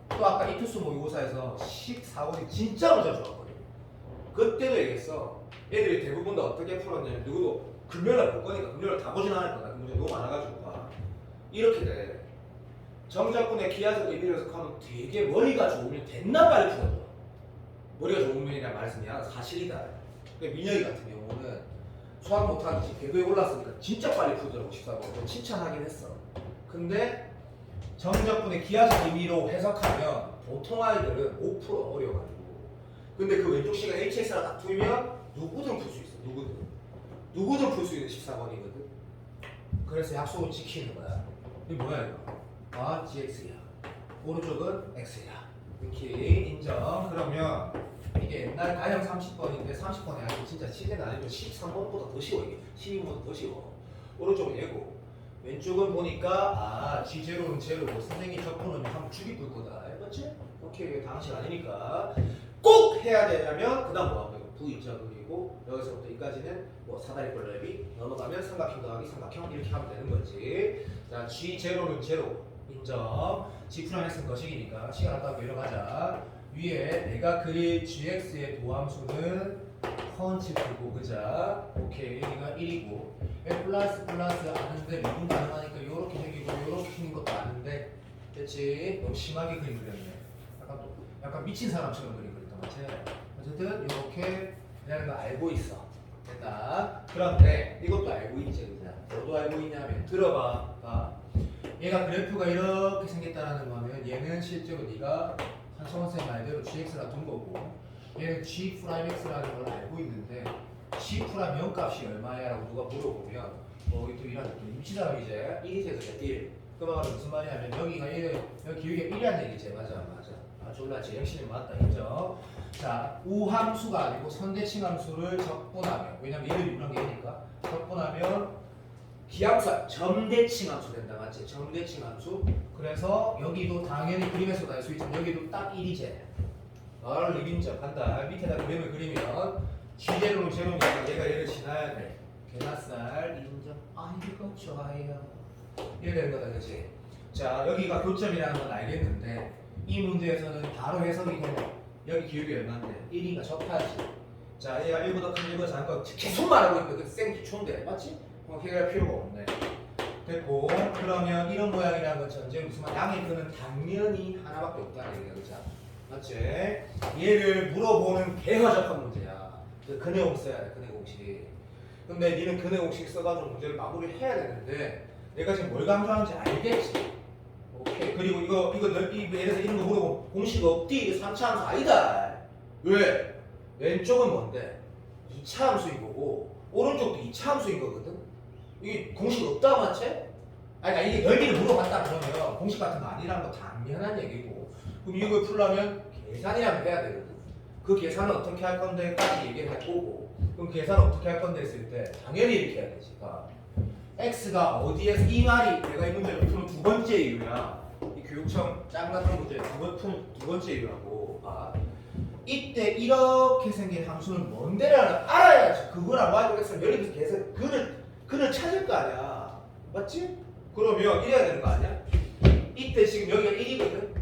Speaker 1: 또 아까 이투스 모의고사에서 14번이 진짜 문제 좋았거든. 그때도 얘기했어. 애들이 대부분 다 어떻게 풀었냐면 누구도 금요일날 볼 거니까 금요일날 다 보진 않을 거다. 그 문제 너무 많아가지고 봐. 이렇게 돼. 정적분의 기하적 의미를 해석하면 되게 머리가 좋으면 됐나 빨리 풀어줘. 머리가 좋은 면이냐 말씀이야. 사실이다. 그러니까 민혁이 같은 경우는 수학 못하는 지 궤도에 올랐으니까 진짜 빨리 풀더라고 14번. 칭찬하긴 했어. 근데 정적분의 기하적 의미로 해석하면 보통 아이들은 5% 어려가지고 근데 그 왼쪽 식은 hx랑 다투면 누구든 풀 수 있어. 누구든 풀 수 있는 14번이거든. 그래서 약속을 지키는 거야. 이게 뭐야 이거? 아 gx야. 오른쪽은 x야. 이렇게 인정. 그러면 이게 옛날 가형 30번인데 30번이 아니고 진짜 시대는 아니고 13번보다 더 쉬워 이게. 12번보다 더 쉬워. 오른쪽은 얘고 왼쪽은 보니까 아 G0는 제로고 선생님이 적분은 한번 죽이 불 거다. 맞지? 오케이 당시 아니니까 꼭 해야 되냐면 그 다음 뭐 하면 V 있죠. 그리고 여기서부터 여기까지는 뭐 사다리꼴 랩이 넘어가면 삼각형 더하기 삼각형 이렇게 하면 되는 거지. 자 G0는 제로 인정. G 프라임 X는 거식이니까 시간 아까워 내려가자. 위에 내가 그릴 GX의 도함수는 컨치프고 그자. 오케이 여기가 1이고 플러스 아는데 미분 가능하니까 요렇게 생기고 요렇게 생긴 것도 아는데 됐지? 너무 심하게 그림 그렸네. 약간 미친 사람처럼 그림 그렸다 맞지? 어쨌든 이렇게 그냥 거 알고 있어. 됐다. 그런데 이것도 알고 있지 그냥. 너도 알고 있냐면 들어봐. 봐. 얘가 그래프가 이렇게 생겼다라는 거면 얘는 실제로 네가 한성원 쌤 말대로 gx라 둔 거고 얘는 g 프라임 x라는 걸 알고 있는데 g 프라임 0값이 얼마야? 라고 누가 물어보면 이또 이런 느낌. 미친 사람 이제 1이 세서 1. 그 말은 무슨 말이냐면 여기가 1, 여기 기울기가 1이라는 얘기지. 맞아. 아 졸라 제형신이 맞다 인정. 자 우함수가 아니고 선대칭 함수를 적분하면 왜냐면 얘를 유리한 게 얘니까 적분하면 기함수 점대칭 함수 된다 맞지? 점대칭 함수. 그래서 여기도 당연히 그림에서도 알 수 있지만 여기도 딱 1이제. 를 인정 간다. 밑에다 그림을 그리면 G제로는 제로니까 얘가 얘를 지나야 돼. 개나살 인정. 아이고 좋아요. 이래 되는 거다 그치? 자 여기가 교점이라는 건 알겠는데 이 문제에서는 바로 해석이 되네. 여기 기울기 얼마인데? 1인가 접하지. 자 얘가 1보다 큰 1보다 작은 거 계속 말하고 있는데 그 생 기초인데 맞지? 해결할 필요가 없네. 됐고 그러면 이런 모양이라는 건 전제 무슨 말? 양의 근은 당연히 하나밖에 없다는 얘기야 그죠? 맞지? 얘를 물어보는 개화적한 문제야. 근해 공식 써야 돼 근해 공식. 근데 니는 근해 공식 써가지고 문제를 마무리를 해야 되는데 내가 지금 뭘 강조하는지 알겠지? 오케이. 그리고 이거 예를 들어서 이런 거 물어보면 공식 없디? 이게 3차 함수 아니다. 왜? 왼쪽은 뭔데? 2차 함수인 거고 오른쪽도 2차 함수인 거거든? 이게 공식 없다 맞지? 아니 이게 넓이를 물어봤다 그러면 공식 같은 거 아니라는 거 당연한 얘기고 그럼 이걸 풀려면 계산이라면 해야 되거든. 그 계산은 어떻게 할 건데까지 얘기를 할 거고 그럼 계산은 어떻게 할 건데 했을 때 당연히 이렇게 해야 되지. x가 어디에서 이 말이 내가 이 문제를 푸는 두 번째 이유야. 이 교육청 짱 같은 문제 푸는 두 번째 이유라고. 이때 이렇게 생긴 함수는 뭔데를 알아야지. 그거랑 y x는 여기서 계속 그를 찾을 거 아니야. 맞지? 그러면 이래야 되는 거 아니야? 이때 지금 여기가 1이거든.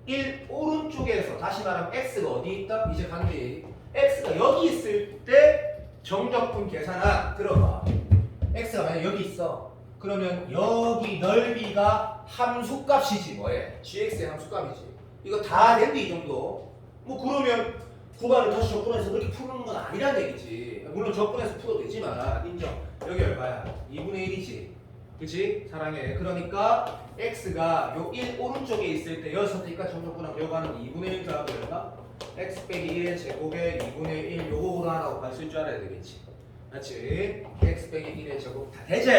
Speaker 1: 1 오른쪽에서 다시 말하면 x가 어디 있다? 이제 간뒤 x가 여기 있을 때 정적분 계산한 들어봐. x가 만약 여기 있어. 그러면 여기 넓이가 함수값이지 뭐해? gx의 함수값이지. 이거 다 된대 이 정도. 뭐 그러면 구간을 다시 적분해서 그렇게 푸는 건 아니란 얘기지. 물론 적분해서 풀어도 되지만 인정. 여기 얼마야? 2분의 1이지. 그치? 사랑해. 그러니까 x가 요 1 오른쪽에 있을 때 여기서 선택과 정적분하고 요거 하는 2분의 1 더하고 얼마? x 빼기 1의 제곱에 2분의 1 요거로 하라고 갈 수 있을 줄 알아야 되겠지. 맞지? x 빼기 1의 제곱 다 되지?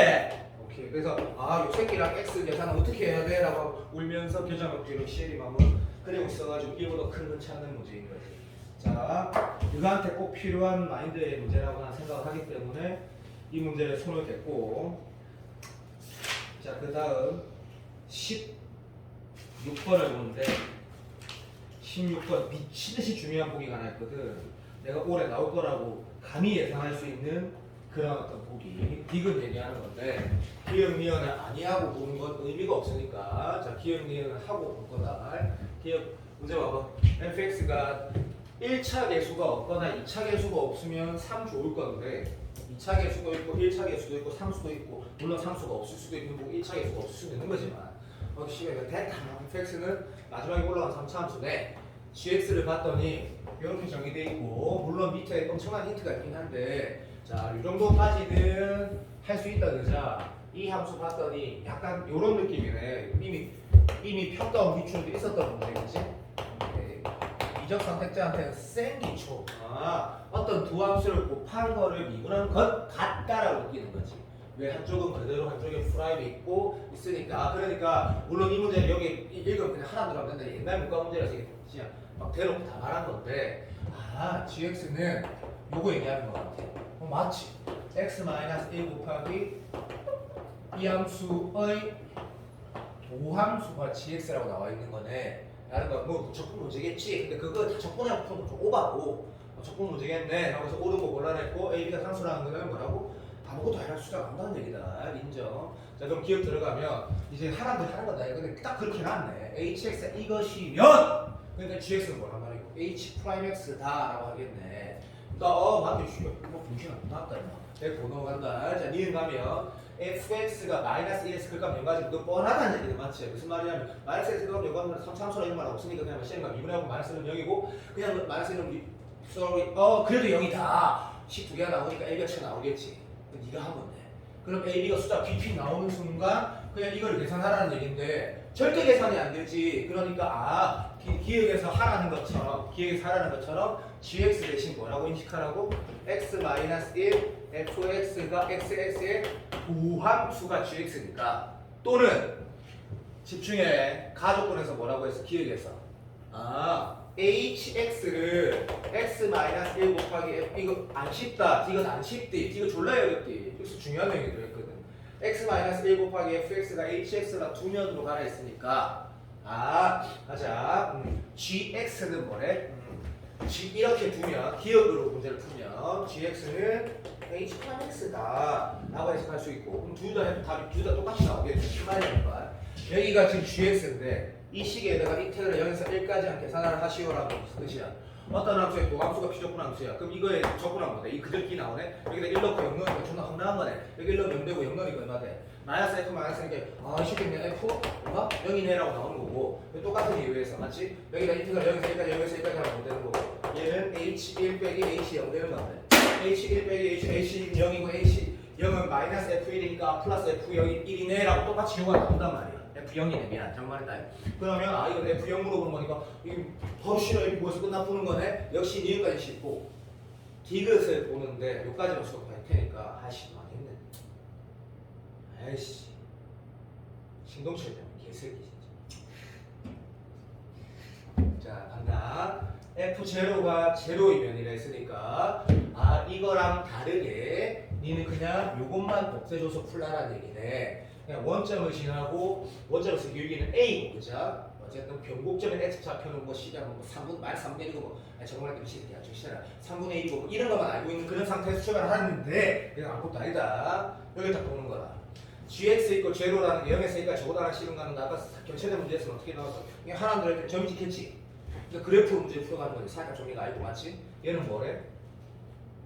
Speaker 1: 오케이. 그래서 요 새끼랑 x 계산은 어떻게 해야 돼? 라고 울면서 교정학교로 CL이 마무리 그리고 있어가지고 1보다 큰 건 찾는 문제인 거지. 자, 누구한테 꼭 필요한 마인드의 문제라고 난 생각을 하기 때문에 이 문제를 손을 댔고 자, 그 다음 16번을 보는데 16번 미친듯이 중요한 보기가 하나 있거든. 내가 올해 나올 거라고 감히 예상할 수 있는 그런 어떤 보기 디귿 얘기하는 건데 기억 니은을 아니하고 보는 건 의미가 없으니까 자 기억 니은을 하고 볼 거다. 기억 문제 봐봐. fx가 1차 계수가 없거나 2차 계수가 없으면 3 좋을 건데 2차 계수도 있고 1차 계수도 있고 3수도 있고 물론 3수가 없을 수도 있는 거고 1차 계수가 없을 수도 있는 거지만 시간이 됐다. fx는 마지막에 올라간 3차 함수네. gx를 봤더니 이렇게 정의되어 있고 물론 밑에 엄청난 힌트가 있긴 한데 자, 이 정도까지는 할 수 있다 그자. 이 함수 봤더니 약간 이런 느낌이네. 이미 이미 평가원 기출도 있었던 문제겠지? 이적 선택자한테는 센 기초. 어떤 두 함수를 곱한 거를 미분한 것 같다라고 느끼는 거지. 왜 한쪽은 그대로 한쪽에 프라임이 있으니까. 그러니까 물론 이 문제는 여기 읽으면 그냥 하나 들어가면 된다. 옛날 문과 문제라서 이게 그냥 막 대놓고 다 말한 건데 GX는 요거 얘기하는 것 같아. 맞지? x-1 곱하기 이 함수의 도함수가 GX라고 나와 있는 거네. 라는 거, 뭐 적분 문제겠지. 근데 그거 다 적분하고 풀면 좀 오바고 적분 문제겠네. 하고서 옳은 거 골라냈고 A, B가 상수라는 거는 뭐라고? 아무것도 할 수가 안다는 얘기다. 인정. 자 그럼 기억 들어가면 이제 하나들 하는 거다. 근데 딱 그렇게 나왔네. HX가 이것이면 그러니까 GX는 뭐란 말이고 H 프라임 X다라고 하겠네. 맞네. 뭐 분신 안 나왔다 임마. 100 번호 간다. 자 니은 가면 fx가 마이너스 1x 그러니까 연가지고 너 뻔하다는 얘기는 맞지? 무슨 말이냐면 마이너스 1x 그러면 연가지고 상수라 이런 말 없으니까 그냥 시행과 미분하고 마이너스는 0이고 그냥 마이너스 1은 그래도 0이다. 식 두 개가 나오니까 A가 쳐 나오겠지. 네가 하면 돼. 그럼 A, B가 숫자 BP 나오는 순간 그냥 이걸 계산하라는 얘기인데 절대 계산이 안 되지. 그러니까 기억에서 하라는 것처럼 GX 대신 뭐라고 인식하라고? x-1 fx가 xx의 도함수가 gx니까 또는 집중해. 가족권에서 뭐라고 했어? 기억에서 hx를 x-1 곱하기 f 이거 안 쉽다. 이건 안 쉽디. 이거 졸라 어렵디. 여기서 중요한 내용이 들어있거든. x-1 곱하기 fx가 hx가 두 면으로 가나 있으니까 가자. gx는 뭐래? 이렇게 두면 기억으로 문제를 풀면 gx는 h 프라임 x다 라고 해석할 수 있고 그럼 답이 둘 다 똑같이 나오겠지. 말이니까 여기가 지금 gx인데 이 식에다가 인테그랄 0에서 1까지 계산을 하시오라고 뜻이야. 어떤 함수의 도함수가 비적분 함수야. 그럼 이거에 적분한 거네. 이 그대로 기 나오네. 여기다 1 넣고 0 넣으니까 존나 험난한 거네. 여기 1 넣으면 0 되고 0 넣으니까 얼마 돼? 마이너스 f 마이너스 이게 쉽겠네. f 뭐가? 0이네라고 나오는 거고 똑같은 이유에서 맞지? 여기다 인테그랄 0에서 1까지 0에서 1까지 하면 못 되는 거고 얘는 h1 빼기 h0 되는 건데 h1 빼기 h 0이고 h 0은 마이너스 f1이니까 플러스 f0이 1이네라고 똑같이 요가 나온단 말이야. F0이네. 미안 잘못했다. 그러면 이건 F0 물어보는 거니까 이거 바로 싫어. 이거 뭐에서 끝나 푸는 거네. 역시 니은까지 씹고 디귿을 보는데 여기까지만 수업할 테니까 망했네. 아이씨 신동철 때문에 개새끼 진짜. 자 간다. F0가 0이면 이라 했으니까 이거랑 다르게 니는 그냥 요것만 복제줘서 풀라라는 얘기네. 그냥 원점을 지나고 원점에서 여기는 A고 그죠? 어쨌든 변곡점의 X좌표는 뭐 시간 뭐 3분 말 3분의 1이고 뭐 정말 미치겠냐 정신아 3분의 1이고 뭐 이런 것만 알고 있는 그런 상태에서 출발을 하는데 그냥 아무것도 아니다. 여기 딱 보는 거다. gx 있고 제로라는 게 0에서 1까지 저보다 하나 씩은 가는 아까 경체된 문제에서는 어떻게 나왔어? 그냥 하나 들을 때 점이 찍혔지? 그러니까 그래프 문제 풀어가는 거지. 살짝 정리가 알고 맞지? 얘는 뭐래?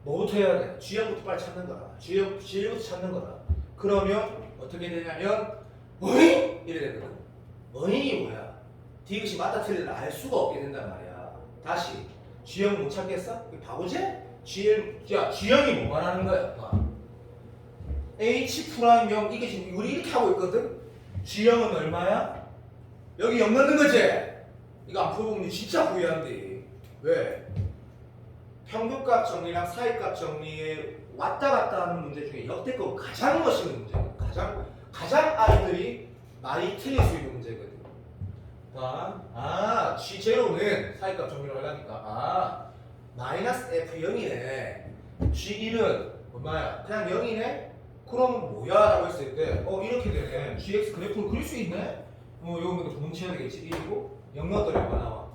Speaker 1: 뭐부터 해야 돼? G형부터 빨리 찾는 거다. G형부터 찾는 거다. 그러면 어떻게 되냐면 어잉? 이래 되거든. 어잉이 뭐야? 디귿이 맞다 틀리다 알 수가 없게 된단 말이야. 다시 G형 못 찾겠어? 바보지? G형이 뭐 말하는 거야? H 프라임 0 이게 지금 우리 이렇게 하고 있거든? G형은 얼마야? 여기 0 넣는 거지? 이거 안 풀어보면 진짜 후회한대. 왜? 평균값 정리랑 사이값 정리에 왔다 갔다 하는 문제 중에 역대급 가장 멋있는 문제거든. 가장 아이들이 많이 틀릴 수 있는 문제거든. G0는 사이값 정리를 하려니까 마이너스 F0이네. G1은 얼마야? 그냥 0이네? 그럼 뭐야? 라고 했을 때 이렇게 되네. GX 그래프를 그릴 수 있네? 이거 근데 동치해야 되겠지. 1이고 0 넣었더니 얼마 나와?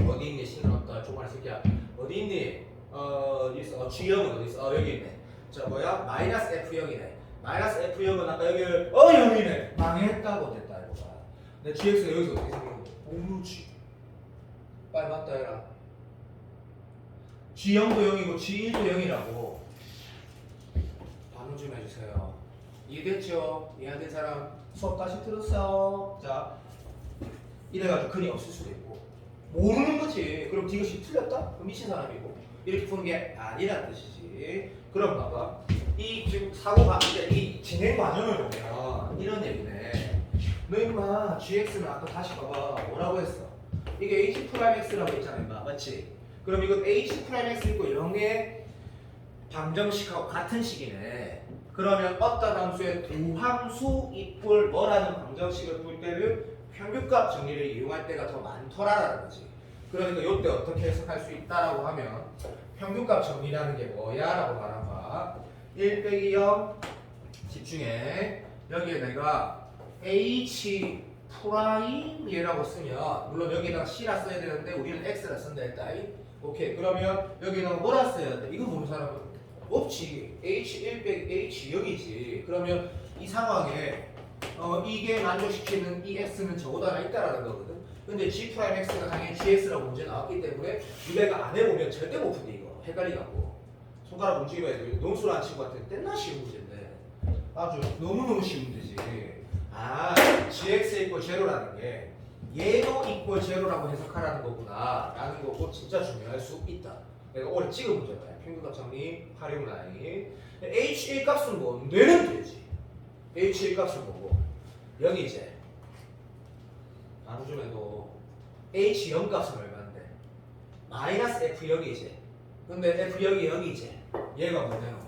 Speaker 1: 어디 있니? 신났다. 조그만 새끼야. 어디 있니? 어디 있어? G형은 어디 있어? 여기 있네. 자 뭐야? 마이너스 F0이네. 마이너스 F0은 아까 여기를 0이네. 망했다고 됐다 이거가. 근데 GX가 여기서 어떻게 생긴 거야? 오르지. 빨리 맞다 해라. G형도 0이고 G1도 0이라고. 반응 좀 해주세요. 이해됐죠? 이해 안 된 사람 수업 다시 들었어. 자 이래가지고 근이 없을 수도 있고 모르는 거지. 그럼 디귿이 틀렸다? 그럼 미친 사람이고 이렇게 푸는 게 아니라는 뜻이지. 그럼 봐봐. 이 지금 사고가 이제 이 진행 과정을 보면 이런 얘기네. 너 임마 gx는 아까 다시 봐봐. 뭐라고 했어? 이게 h 프라임 x라고 했잖아 임마. 맞지? 그럼 이건 h 프라임 x 있고 0의 방정식하고 같은 식이네. 그러면 어떤 함수의 두 함수 이꼴 뭐라는 방정식을 풀 때는 평균값 정리를 이용할 때가 더 많더라라는 거지. 그러니까 이때 어떻게 해석할 수 있다라고 하면 평균값 정리라는 게 뭐야? 라고 말한 바 1 빼기 0 집중해. 여기에 내가 h 프라임이라고 쓰면 물론 여기다가 c라 써야 되는데 우리는 x라 쓴다 했다. 오케이. 그러면 여기다가 뭐라 써야 돼? 이거 모르는 사람은 없지. h1 빼기 h 여기지. 그러면 이 상황에 이게 만족시키는 이 x는 저보다 하나 있다라는 거거든. 근데 g 프라임 x가 당연히 gx라고 문제 나왔기 때문에 유배가 안 해보면 절대 못 푼대 이거. 헷갈리갖고 손가락 움직여야 돼. 논술 안 치고 같은 때나 쉬운 문제인데 아주 너무너무 쉬운 문제지. 아 gx 이꼴 제로라는 게 얘도 이꼴 제로라고 해석하라는 거구나 라는 거고 진짜 중요할 수 있다. 내가 오래 찍은 문제다. 평균값 정리 활용 라인. h1 값은 뭔데는 되지. h1 값은 뭐고 여기 이제 나누점에도 h0 값은 얼마인데 마이너스 f 여기 이제 근데 f 여기 이제 얘가 뭐냐면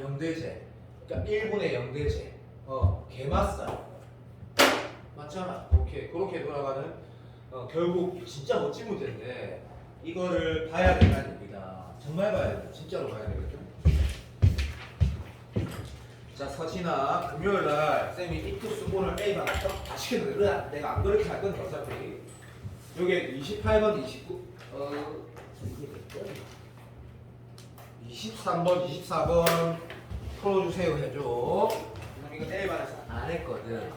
Speaker 1: 0대제 그러니까 1분의 0대제 개맛살 맞잖아. 오케이. 그렇게 돌아가는 결국 진짜 멋진 문제인데 이거를 봐야 된다는 얘기다. 정말 봐야 돼. 진짜로 봐야 되거든. 자 서진아 금요일날 쌤이 입투 수고를 A반 다 시켰는데 내가 안 그렇게 할 건데 어차피 요게 28번 29 23번 24번 풀어주세요 해줘. 그럼 이거 A반에서 안 했거든.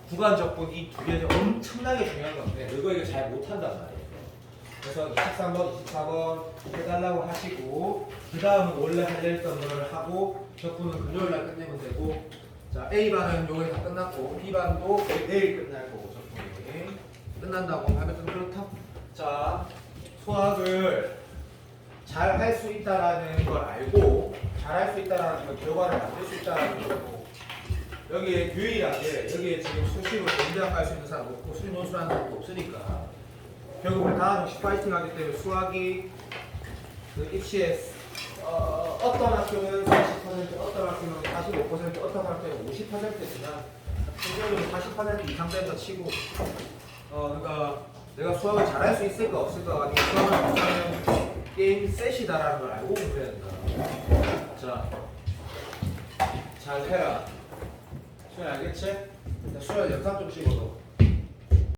Speaker 1: 구간적분 이 두 개 엄청나게 중요한 건데 너가 이거 잘 못한단 말이에요. 그래서 23번 24번 해달라고 하시고 그 다음은 원래 하려 했던 거를 하고 적분은 금요일날 끝내면 되고 자 A반은 요게 다 끝났고 B반도 내일 끝날 거고 적분이 끝난다고 하면 좀 그렇다. 자 수학을 잘 할 수 있다라는 걸 알고 잘 할 수 있다라는 걸 결과를 만들 수 있다라는 거고 여기에 유일하게 여기에 지금 수식으로 연대학 갈 수 있는 사람 없고 수능 논술하는 사람도 없으니까 결국 우리 다음 시 파이팅 하기 때문에 수학이 그 입시에 어떤 학교는 40% 어떤 학교는 45% 어떤 학교는 50%지만 평균적으로 40% 이상 된다 치고 그러니까 내가 수학을 잘할 수 있을까 없을까 아니면 수학을 못하면 게임 셋이다라는 걸 알고 공부해야 된다. 자, 잘 해라. 수현 알겠지? 수현 영상 좀 찍어도